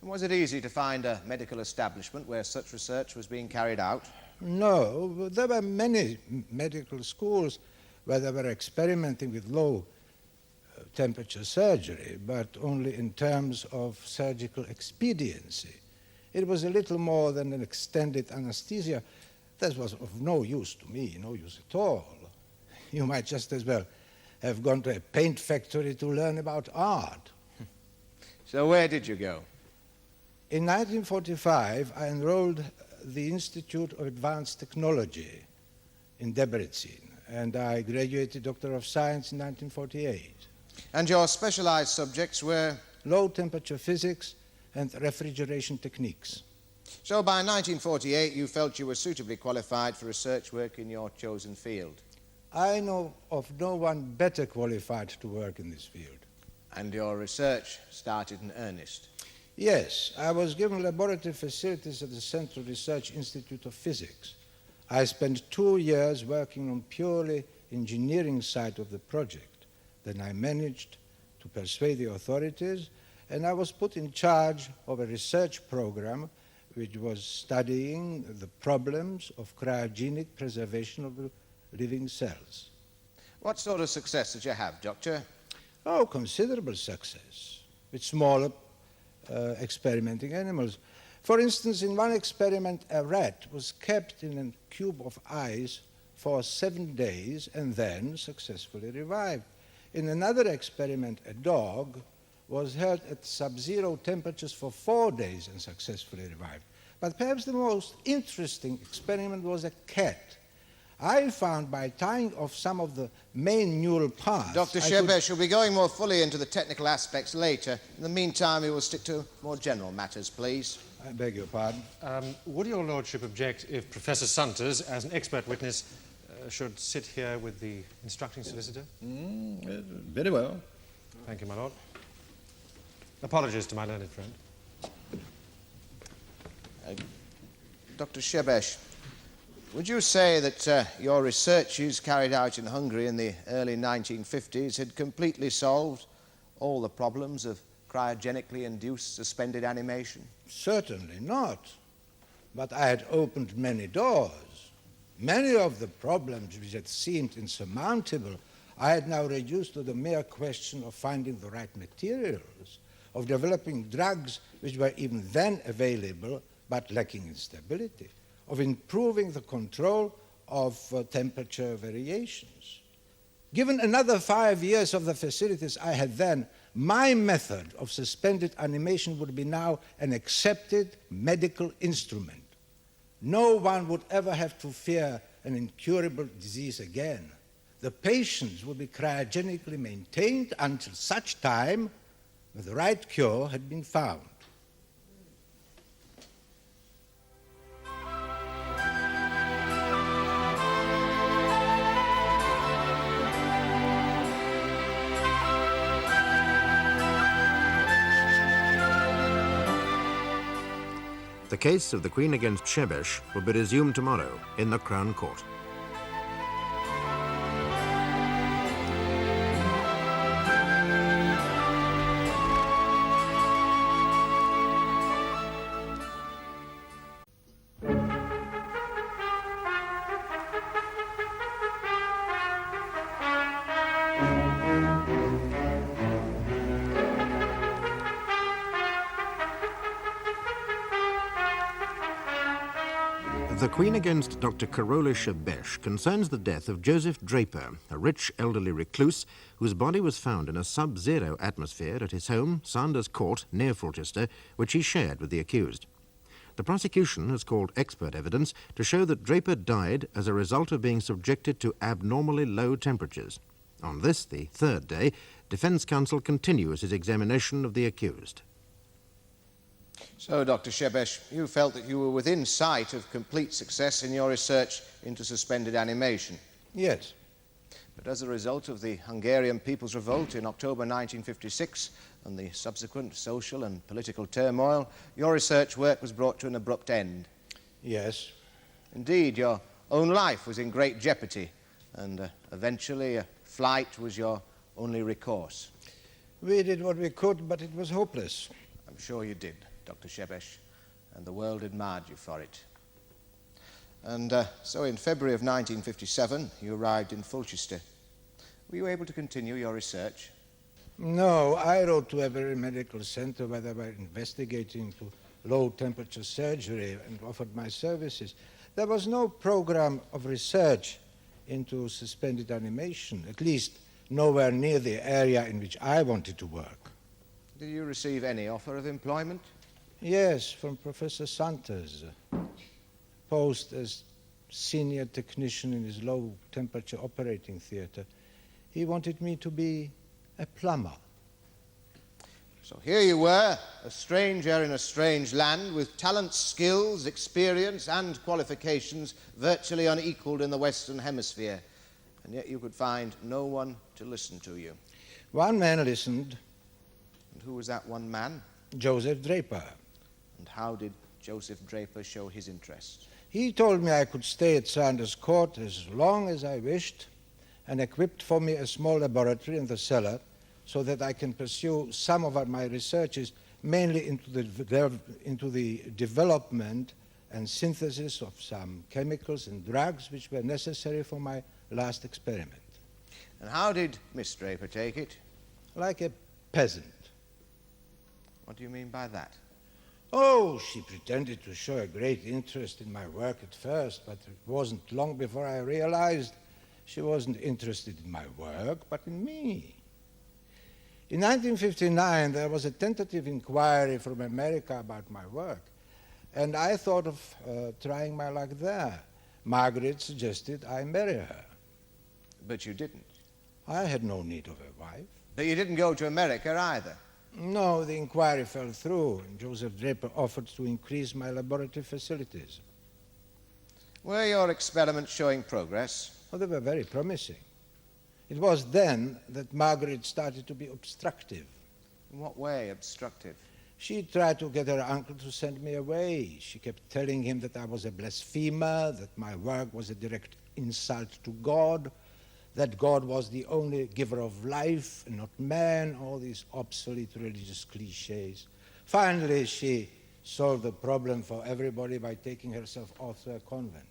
And was it easy to find a medical establishment where such research was being carried out? No, there were many medical schools where they were experimenting with low temperature surgery, but only in terms of surgical expediency. It was a little more than an extended anesthesia. That was of no use to me, no use at all. You might just as well have gone to a paint factory to learn about art. So where did you go? In 1945, I enrolled the Institute of Advanced Technology in Debrecen, and I graduated Doctor of Science in 1948. And your specialized subjects were? Low temperature physics and refrigeration techniques. So by 1948 you felt you were suitably qualified for research work in your chosen field? I know of no one better qualified to work in this field. And your research started in earnest? Yes, I was given laboratory facilities at the Central Research Institute of Physics. I spent 2 years working on purely engineering side of the project. Then I managed to persuade the authorities, and I was put in charge of a research program which was studying the problems of cryogenic preservation of living cells. What sort of success did you have, Doctor? Oh, considerable success with smaller experimenting animals. For instance, in one experiment, a rat was kept in a cube of ice for 7 days and then successfully revived. In another experiment, a dog was held at sub-zero temperatures for 4 days and successfully revived. But perhaps the most interesting experiment was a cat. I found by tying off some of the main neural parts... Dr. Sebesh will be going more fully into the technical aspects later. In the meantime, we will stick to more general matters, please. I beg your pardon? Would your lordship object if Professor Sunters, as an expert witness, should sit here with the instructing solicitor? Very well. Thank you, my lord. Apologies to my learned friend. Dr. Sebesh, would you say that your researches carried out in Hungary in the early 1950s had completely solved all the problems of cryogenically induced suspended animation? Certainly not. But I had opened many doors. Many of the problems which had seemed insurmountable, I had now reduced to the mere question of finding the right materials, of developing drugs which were even then available but lacking in stability, of improving the control of temperature variations. Given another 5 years of the facilities I had then, my method of suspended animation would be now an accepted medical instrument. No one would ever have to fear an incurable disease again. The patients would be cryogenically maintained until such time that the right cure had been found. The case of the Queen against Sebesh will be resumed tomorrow in the Crown Court. The Queen against Dr. Cryosurgery concerns the death of Joseph Draper, a rich elderly recluse whose body was found in a sub-zero atmosphere at his home, Sanders Court, near Fulchester, which he shared with the accused. The prosecution has called expert evidence to show that Draper died as a result of being subjected to abnormally low temperatures. On this, the third day, defense counsel continues his examination of the accused. So, Dr. Shebesh, you felt that you were within sight of complete success in your research into suspended animation. Yes. But as a result of the Hungarian People's Revolt in October 1956 and the subsequent social and political turmoil, your research work was brought to an abrupt end. Yes. Indeed, your own life was in great jeopardy, and eventually flight was your only recourse. We did what we could, but it was hopeless. I'm sure you did, Dr. Shebesh, and the world admired you for it. And so in February of 1957, you arrived in Fulchester. Were you able to continue your research? No, I wrote to every medical center where they were investigating to low-temperature surgery and offered my services. There was no program of research into suspended animation, at least nowhere near the area in which I wanted to work. Did you receive any offer of employment? Yes, from Professor Santos, post as senior technician in his low-temperature operating theater. He wanted me to be a plumber. So here you were, a stranger in a strange land, with talents, skills, experience, and qualifications virtually unequaled in the Western Hemisphere, and yet you could find no one to listen to you. One man listened. And who was that one man? Joseph Draper. And how did Joseph Draper show his interest? He told me I could stay at Sanders Court as long as I wished, and equipped for me a small laboratory in the cellar so that I can pursue some of my researches mainly into the development and synthesis of some chemicals and drugs which were necessary for my last experiment. And how did Miss Draper take it? Like a peasant. What do you mean by that? Oh, she pretended to show a great interest in my work at first, but it wasn't long before I realized she wasn't interested in my work, but in me. In 1959, there was a tentative inquiry from America about my work, and I thought of trying my luck there. Margaret suggested I marry her. But you didn't. I had no need of a wife. But you didn't go to America either. No, the inquiry fell through, and Joseph Draper offered to increase my laboratory facilities. Were your experiments showing progress? Oh, they were very promising. It was then that Margaret started to be obstructive. In what way obstructive? She tried to get her uncle to send me away. She kept telling him that I was a blasphemer, that my work was a direct insult to God, that God was the only giver of life and not man, all these obsolete religious cliches. Finally, she solved the problem for everybody by taking herself off to a convent.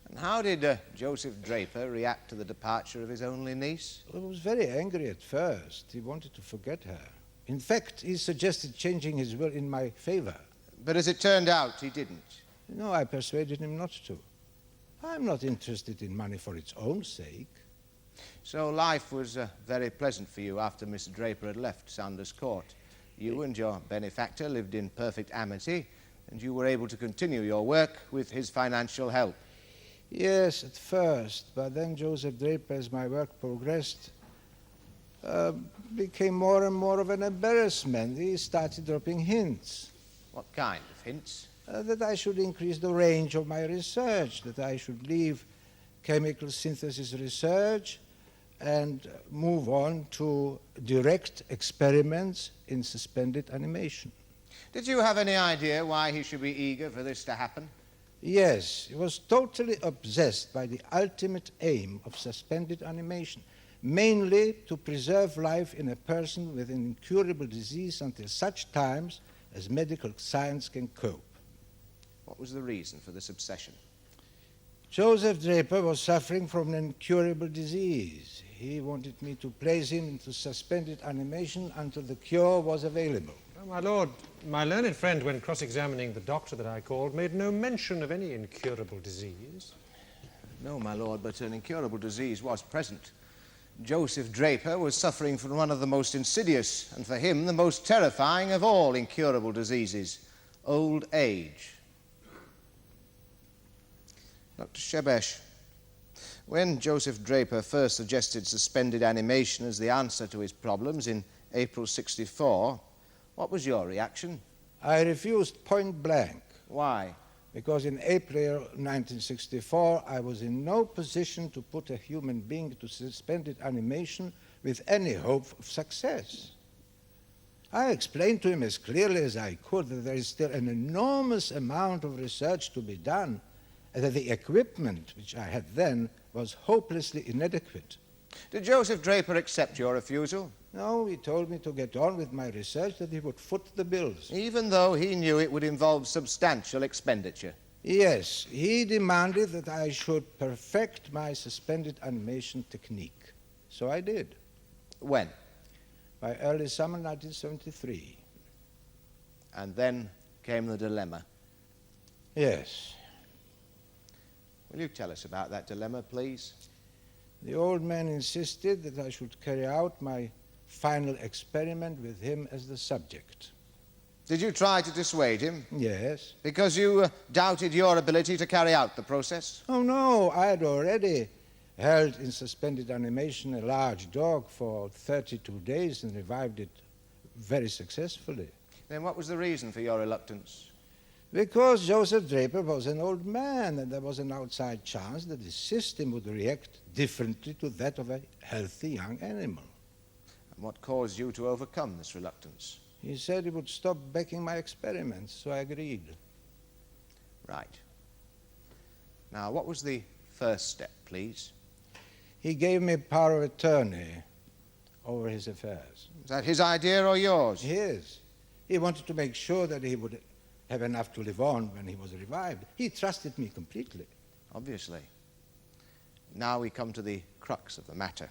And how did Joseph Draper react to the departure of his only niece? Well, he was very angry at first. He wanted to forget her. In fact, he suggested changing his will in my favor. But as it turned out, he didn't. No, I persuaded him not to. I'm not interested in money for its own sake. So life was very pleasant for you after Miss Draper had left Sanders Court. You and your benefactor lived in perfect amity, and you were able to continue your work with his financial help. Yes, at first, but then Joseph Draper, as my work progressed, became more and more of an embarrassment. He started dropping hints. What kind of hints? That I should increase the range of my research, that I should leave chemical synthesis research and move on to direct experiments in suspended animation. Did you have any idea why he should be eager for this to happen? Yes, he was totally obsessed by the ultimate aim of suspended animation, mainly to preserve life in a person with an incurable disease until such times as medical science can cope. What was the reason for this obsession? Joseph Draper was suffering from an incurable disease. He wanted me to place him into suspended animation until the cure was available. Oh, my lord, my learned friend, when cross-examining the doctor that I called, made no mention of any incurable disease. No, my lord, but an incurable disease was present. Joseph Draper was suffering from one of the most insidious, and for him the most terrifying of all incurable diseases, old age. Dr. Shebesh, when Joseph Draper first suggested suspended animation as the answer to his problems in April '64, what was your reaction? I refused point blank. Why? Because in April 1964, I was in no position to put a human being to suspended animation with any hope of success. I explained to him as clearly as I could that there is still an enormous amount of research to be done, and that the equipment which I had then was hopelessly inadequate. Did Joseph Draper accept your refusal? No, he told me to get on with my research, that he would foot the bills. Even though he knew it would involve substantial expenditure? Yes, he demanded that I should perfect my suspended animation technique. So I did. When? By early summer 1973. And then came the dilemma. Yes. Will you tell us about that dilemma, please? The old man insisted that I should carry out my final experiment with him as the subject. Did you try to dissuade him? Yes. Because you doubted your ability to carry out the process? Oh, no, I had already held in suspended animation a large dog for 32 days and revived it very successfully. Then what was the reason for your reluctance? Because Joseph Draper was an old man, and there was an outside chance that the system would react differently to that of a healthy young animal. And what caused you to overcome this reluctance? He said he would stop backing my experiments, so I agreed. Right. Now, what was the first step, please? He gave me power of attorney over his affairs. Was that his idea or yours? His. He wanted to make sure that he would have enough to live on when he was revived. He trusted me completely. Obviously. Now we come to the crux of the matter.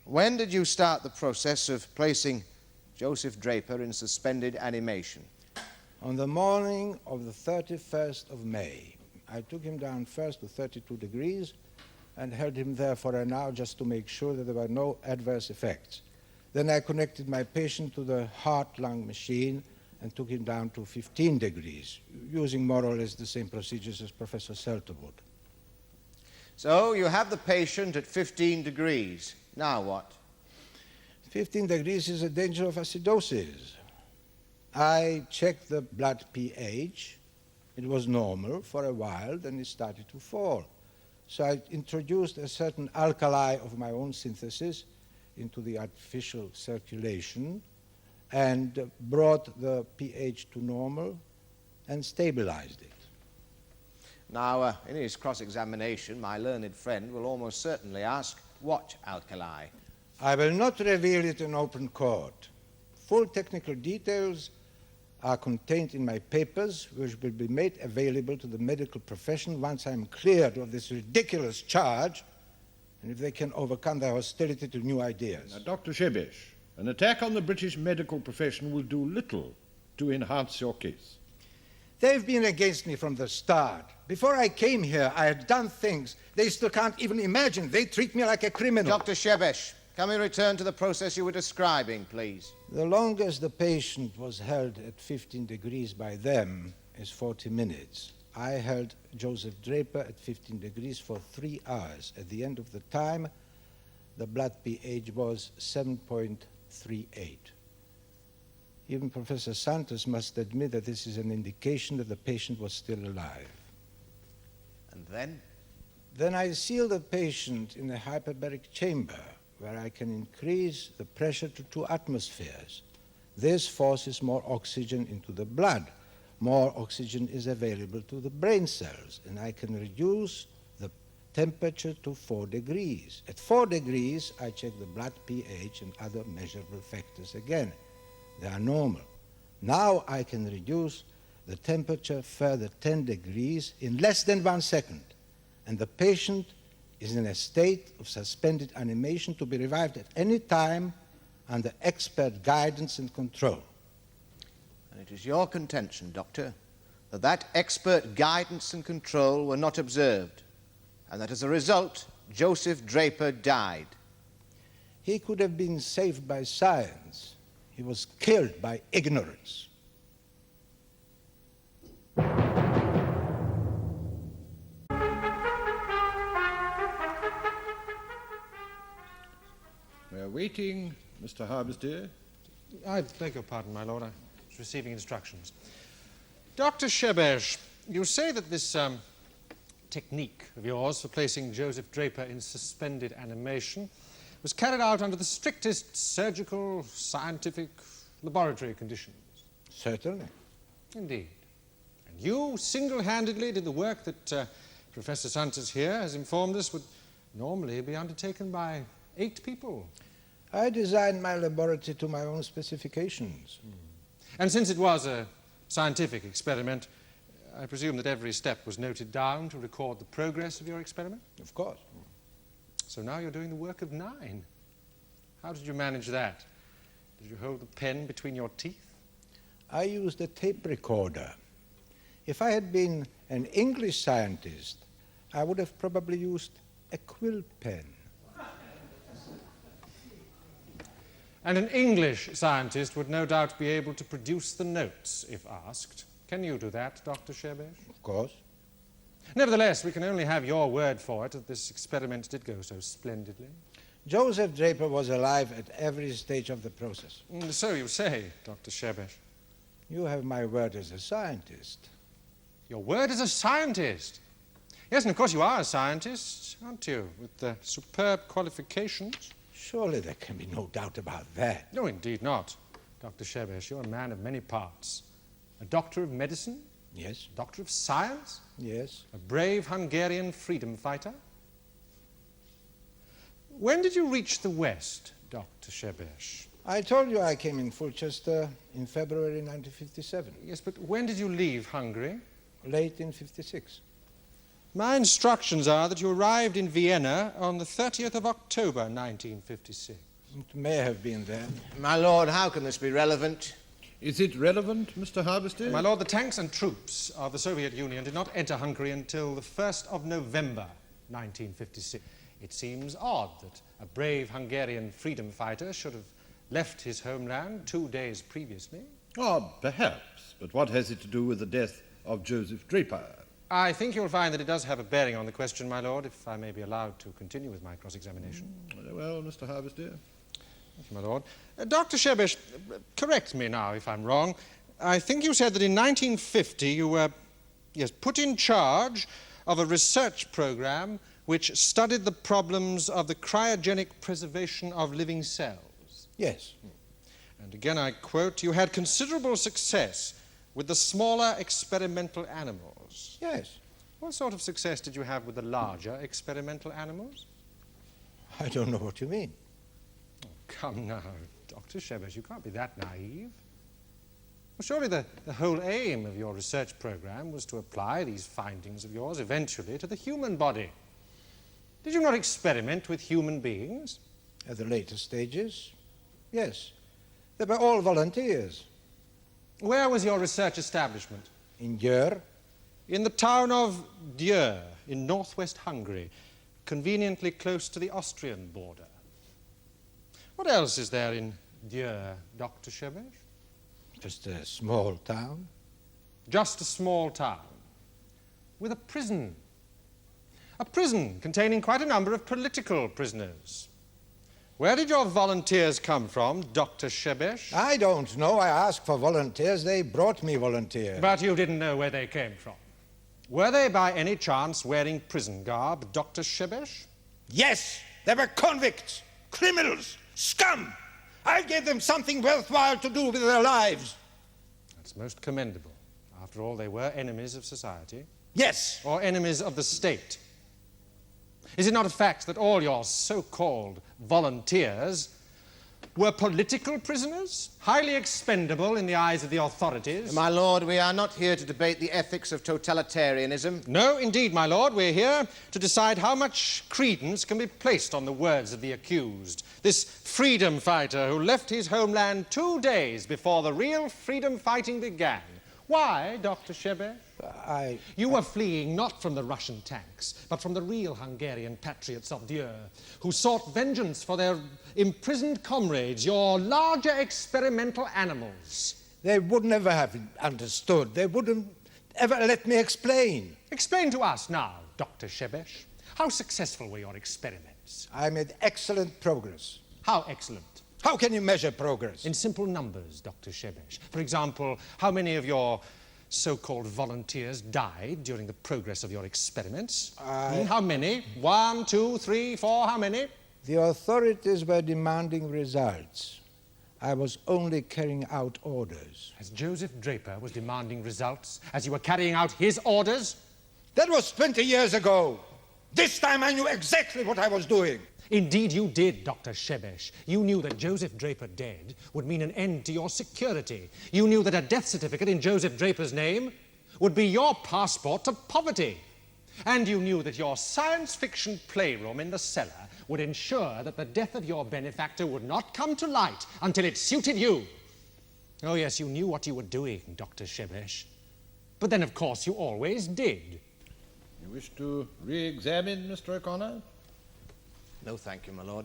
When did you start the process of placing Joseph Draper in suspended animation? On the morning of the 31st of May, I took him down first to 32 degrees and held him there for an hour just to make sure that there were no adverse effects. Then I connected my patient to the heart-lung machine and took him down to 15 degrees, using more or less the same procedures as Professor Selter would. So you have the patient at 15 degrees. Now what? 15 degrees is a danger of acidosis. I checked the blood pH. It was normal for a while, then it started to fall. So I introduced a certain alkali of my own synthesis into the artificial circulation and brought the pH to normal and stabilized it. Now, in his cross-examination, my learned friend will almost certainly ask, what alkali? I will not reveal it in open court. Full technical details are contained in my papers, which will be made available to the medical profession once I am cleared of this ridiculous charge, and if they can overcome their hostility to new ideas. Now, Dr. Shebesh, an attack on the British medical profession will do little to enhance your case. They've been against me from the start. Before I came here, I had done things they still can't even imagine. They treat me like a criminal. Dr. Shebesh, can we return to the process you were describing, please? The longest the patient was held at 15 degrees by them is 40 minutes. I held Joseph Draper at 15 degrees for 3 hours. At the end of the time, the blood pH was 7.38. Even Professor Santos must admit that this is an indication that the patient was still alive. And then? Then I seal the patient in a hyperbaric chamber where I can increase the pressure to 2 atmospheres. This forces more oxygen into the blood. More oxygen is available to the brain cells, and I can reduce the temperature to 4 degrees. At 4 degrees, I check the blood pH and other measurable factors again. They are normal. Now I can reduce the temperature further 10 degrees in less than 1 second, and the patient is in a state of suspended animation to be revived at any time under expert guidance and control. And it is your contention, Doctor, that expert guidance and control were not observed, and that as a result, Joseph Draper died. He could have been saved by science. He was killed by ignorance. We are waiting, Mr. Harbisdeer. I beg your pardon, my lord. was receiving instructions. Dr. Shebesh, you say that this technique of yours for placing Joseph Draper in suspended animation was carried out under the strictest surgical, scientific, laboratory conditions. Certainly. Indeed. And you single-handedly did the work that Professor Santos here has informed us would normally be undertaken by 8 people. I designed my laboratory to my own specifications. And since it was a scientific experiment, I presume that every step was noted down to record the progress of your experiment? Of course. So now you're doing the work of 9. How did you manage that? Did you hold the pen between your teeth? I used a tape recorder. If I had been an English scientist, I would have probably used a quill pen. And an English scientist would no doubt be able to produce the notes if asked. Can you do that, Dr. Shebesh? Of course. Nevertheless, we can only have your word for it that this experiment did go so splendidly. Joseph Draper was alive at every stage of the process. So you say, Dr. Shebesh. You have my word as a scientist. Your word as a scientist? Yes, and of course you are a scientist, aren't you, with superb qualifications? Surely there can be no doubt about that. No, indeed not. Dr. Shebesh, you're a man of many parts. A doctor of medicine? Yes. A doctor of science? Yes. A brave Hungarian freedom fighter? When did you reach the West, Dr. Shebesh? I told you I came in Fulchester in February 1957. Yes, but when did you leave Hungary? Late in 56. My instructions are that you arrived in Vienna on the 30th of October, 1956. It may have been then. My lord, how can this be relevant? Is it relevant, Mr. Harvester? My lord, the tanks and troops of the Soviet Union did not enter Hungary until the 1st of November, 1956. It seems odd that a brave Hungarian freedom fighter should have left his homeland 2 days previously. Oh, perhaps. But what has it to do with the death of Joseph Draper? I think you'll find that it does have a bearing on the question, my lord, if I may be allowed to continue with my cross-examination. Very well, Mr. Harvester. Thank you, my lord. Dr. Shebesh, correct me now if I'm wrong. I think you said that in 1950 you were, put in charge of a research program which studied the problems of the cryogenic preservation of living cells. Yes. And again I quote, you had considerable success with the smaller experimental animals. Yes. What sort of success did you have with the larger experimental animals? I don't know what you mean. Oh, come now, Dr. Shebesh, you can't be that naive. Well, surely the whole aim of your research program was to apply these findings of yours eventually to the human body. Did you not experiment with human beings? At the later stages, yes. They were all volunteers. Where was your research establishment? In Győr. In the town of Győr, in northwest Hungary, conveniently close to the Austrian border. What else is there in Győr, Dr. Shebesh? Just a small town. Just a small town. With a prison. A prison containing quite a number of political prisoners. Where did your volunteers come from, Dr. Shebesh? I don't know. I asked for volunteers. They brought me volunteers. But you didn't know where they came from. Were they by any chance wearing prison garb, Dr. Shebesh? Yes, they were convicts, criminals, scum. I gave them something worthwhile to do with their lives. That's most commendable. After all, they were enemies of society. Yes. Or enemies of the state. Is it not a fact that all your so-called volunteers were political prisoners, highly expendable in the eyes of the authorities? My lord, we are not here to debate the ethics of totalitarianism. No, indeed, my lord. We're here to decide how much credence can be placed on the words of the accused. This freedom fighter who left his homeland 2 days before the real freedom fighting began. Why, Dr. Shebesh? You were fleeing not from the Russian tanks, but from the real Hungarian patriots of Győr, who sought vengeance for their imprisoned comrades, your larger experimental animals. They would never have understood. They wouldn't ever let me explain. Explain to us now, Dr. Shebesh. How successful were your experiments? I made excellent progress. How excellent? How can you measure progress? In simple numbers, Dr. Shebesh. For example, how many of your so-called volunteers died during the progress of your experiments? How many? 1, 2, 3, 4, how many? The authorities were demanding results. I was only carrying out orders. As Joseph Draper was demanding results, as you were carrying out his orders? That was 20 years ago. This time I knew exactly what I was doing. Indeed you did, Dr. Shebesh. You knew that Joseph Draper dead would mean an end to your security. You knew that a death certificate in Joseph Draper's name would be your passport to poverty. And you knew that your science fiction playroom in the cellar would ensure that the death of your benefactor would not come to light until it suited you. Oh yes, you knew what you were doing, Dr. Shebesh. But then, of course, you always did. You wish to re-examine Mr. O'Connor? No, thank you, my lord.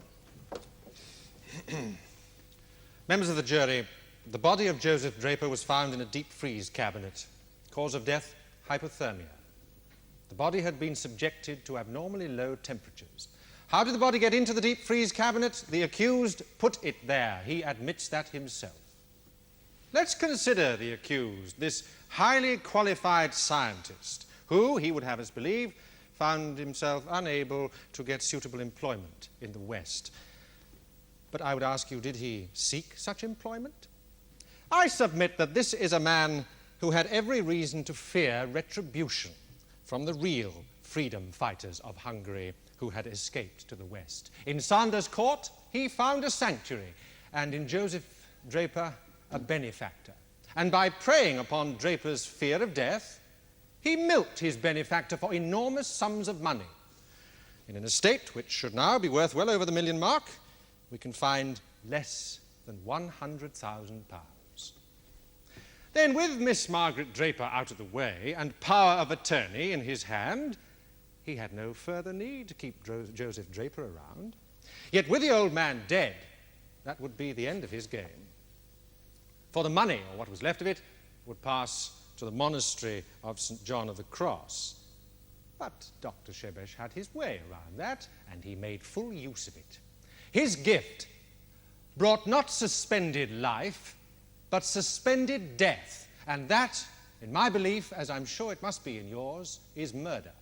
Members of the jury, the body of Joseph Draper was found in a deep freeze cabinet. Cause of death, hypothermia. The body had been subjected to abnormally low temperatures. How did the body get into the deep freeze cabinet? The accused put it there. He admits that himself. Let's consider the accused, this highly qualified scientist, who, he would have us believe, found himself unable to get suitable employment in the West. But I would ask you, did he seek such employment? I submit that this is a man who had every reason to fear retribution from the real freedom fighters of Hungary who had escaped to the West. In Sanders Court, he found a sanctuary, and in Joseph Draper, a benefactor. And by preying upon Draper's fear of death, he milked his benefactor for enormous sums of money. In an estate which should now be worth well over the million mark, we can find less than £100,000. Then, with Miss Margaret Draper out of the way and power of attorney in his hand, he had no further need to keep Joseph Draper around. Yet with the old man dead, that would be the end of his game. For the money, or what was left of it, would pass to the monastery of St. John of the Cross. But Dr. Shebesh had his way around that, and he made full use of it. His gift brought not suspended life, but suspended death. And that, in my belief, as I'm sure it must be in yours, is murder.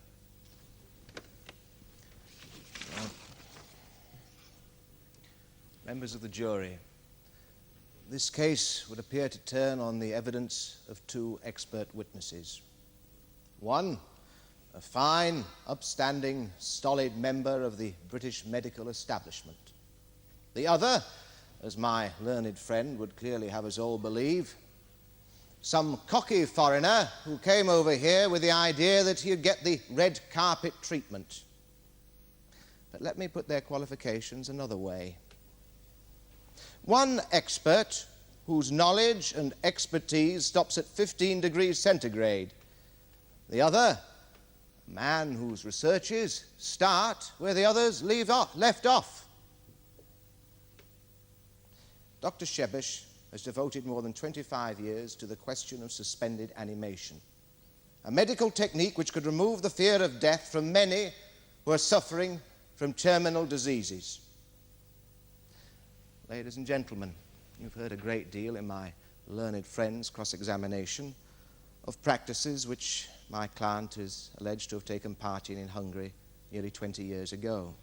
Members of the jury, this case would appear to turn on the evidence of two expert witnesses. One, a fine, upstanding, stolid member of the British medical establishment. The other, as my learned friend would clearly have us all believe, some cocky foreigner who came over here with the idea that he'd get the red carpet treatment. But let me put their qualifications another way. One expert whose knowledge and expertise stops at 15 degrees centigrade. The other, a man whose researches start where the others left off. Dr. Shebesh has devoted more than 25 years to the question of suspended animation, a medical technique which could remove the fear of death from many who are suffering from terminal diseases. Ladies and gentlemen, you've heard a great deal in my learned friend's cross-examination of practices which my client is alleged to have taken part in Hungary nearly 20 years ago.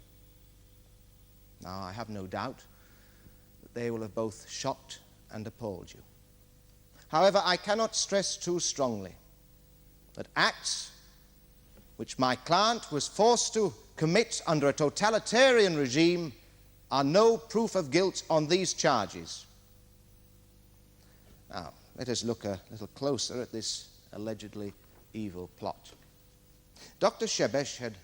Now, I have no doubt that they will have both shocked and appalled you. However, I cannot stress too strongly that acts which my client was forced to commit under a totalitarian regime are no proof of guilt on these charges. Now, let us look a little closer at this allegedly evil plot. Dr. Shebesh had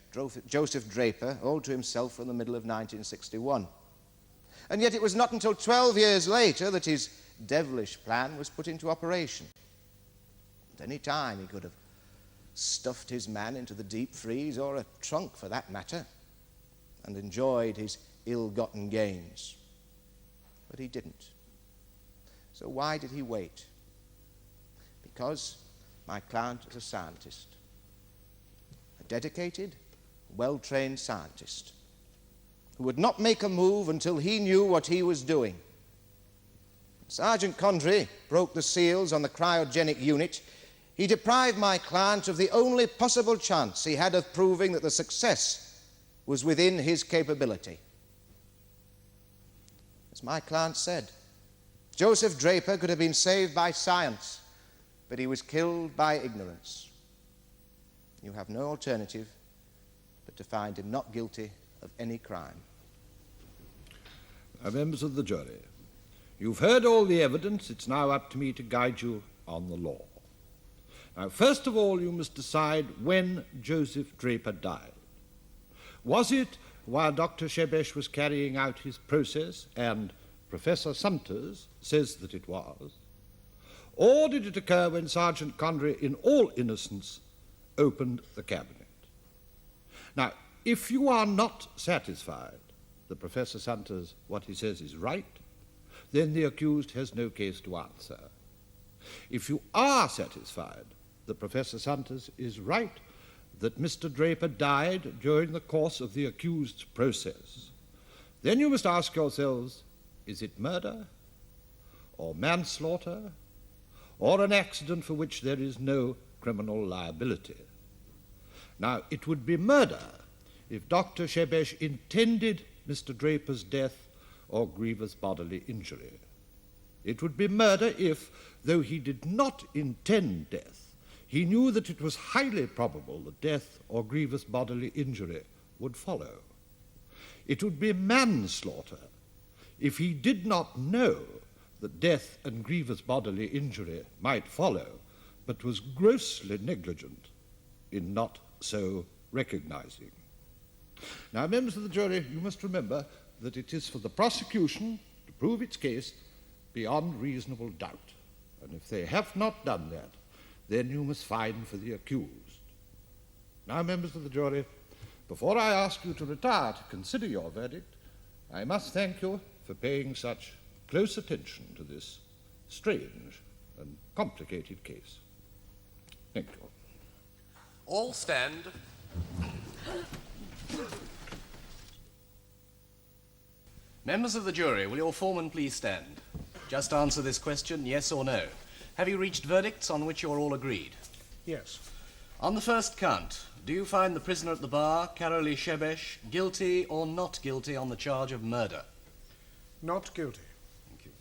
Joseph Draper all to himself from the middle of 1961. And yet it was not until 12 years later that his devilish plan was put into operation. At any time he could have stuffed his man into the deep freeze, or a trunk for that matter, and enjoyed his ill-gotten gains. But he didn't. So why did he wait? Because my client was a scientist, a dedicated, well-trained scientist, who would not make a move until he knew what he was doing. Sergeant Condry broke the seals on the cryogenic unit. He deprived my client of the only possible chance he had of proving that the success was within his capability. As my client said, Joseph Draper could have been saved by science, but he was killed by ignorance. You have no alternative but to find him not guilty of any crime. Now, members of the jury, you've heard all the evidence. It's now up to me to guide you on the law. Now, first of all, you must decide when Joseph Draper died. Was it while Dr. Shebesh was carrying out his process, and Professor Sumpters says that it was, or did it occur when Sergeant Condry, in all innocence, opened the cabinet? Now, if you are not satisfied that Professor Sumpters, what he says is right, then the accused has no case to answer. If you are satisfied that Professor Sumpters is right, that Mr. Draper died during the course of the accused's process, then you must ask yourselves, is it murder, or manslaughter, or an accident for which there is no criminal liability? Now, it would be murder if Dr. Shebesh intended Mr. Draper's death or grievous bodily injury. It would be murder if, though he did not intend death, he knew that it was highly probable that death or grievous bodily injury would follow. It would be manslaughter if he did not know that death and grievous bodily injury might follow, but was grossly negligent in not so recognizing. Now, members of the jury, you must remember that it is for the prosecution to prove its case beyond reasonable doubt. And if they have not done that, then you must find for the accused. Now, members of the jury, before I ask you to retire to consider your verdict, I must thank you for paying such close attention to this strange and complicated case. Thank you. All stand. Members of the jury, will your foreman please stand? Just answer this question, yes or no. Have you reached verdicts on which you're all agreed? Yes. On the first count, do you find the prisoner at the bar, Carolee Shebesh, guilty or not guilty on the charge of murder? Not guilty. Thank you.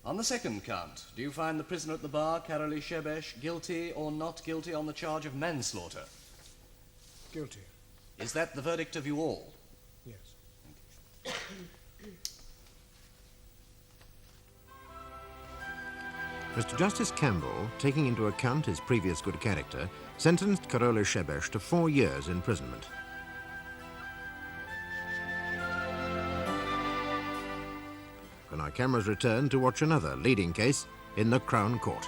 On the second count, do you find the prisoner at the bar, Carolee Shebesh, guilty or not guilty on the charge of manslaughter? Guilty. Is that the verdict of you all? Yes. Thank you. Mr. Justice Campbell, taking into account his previous good character, sentenced Carolee Shebesh to 4 years imprisonment. When our cameras return to watch another leading case in the Crown Court.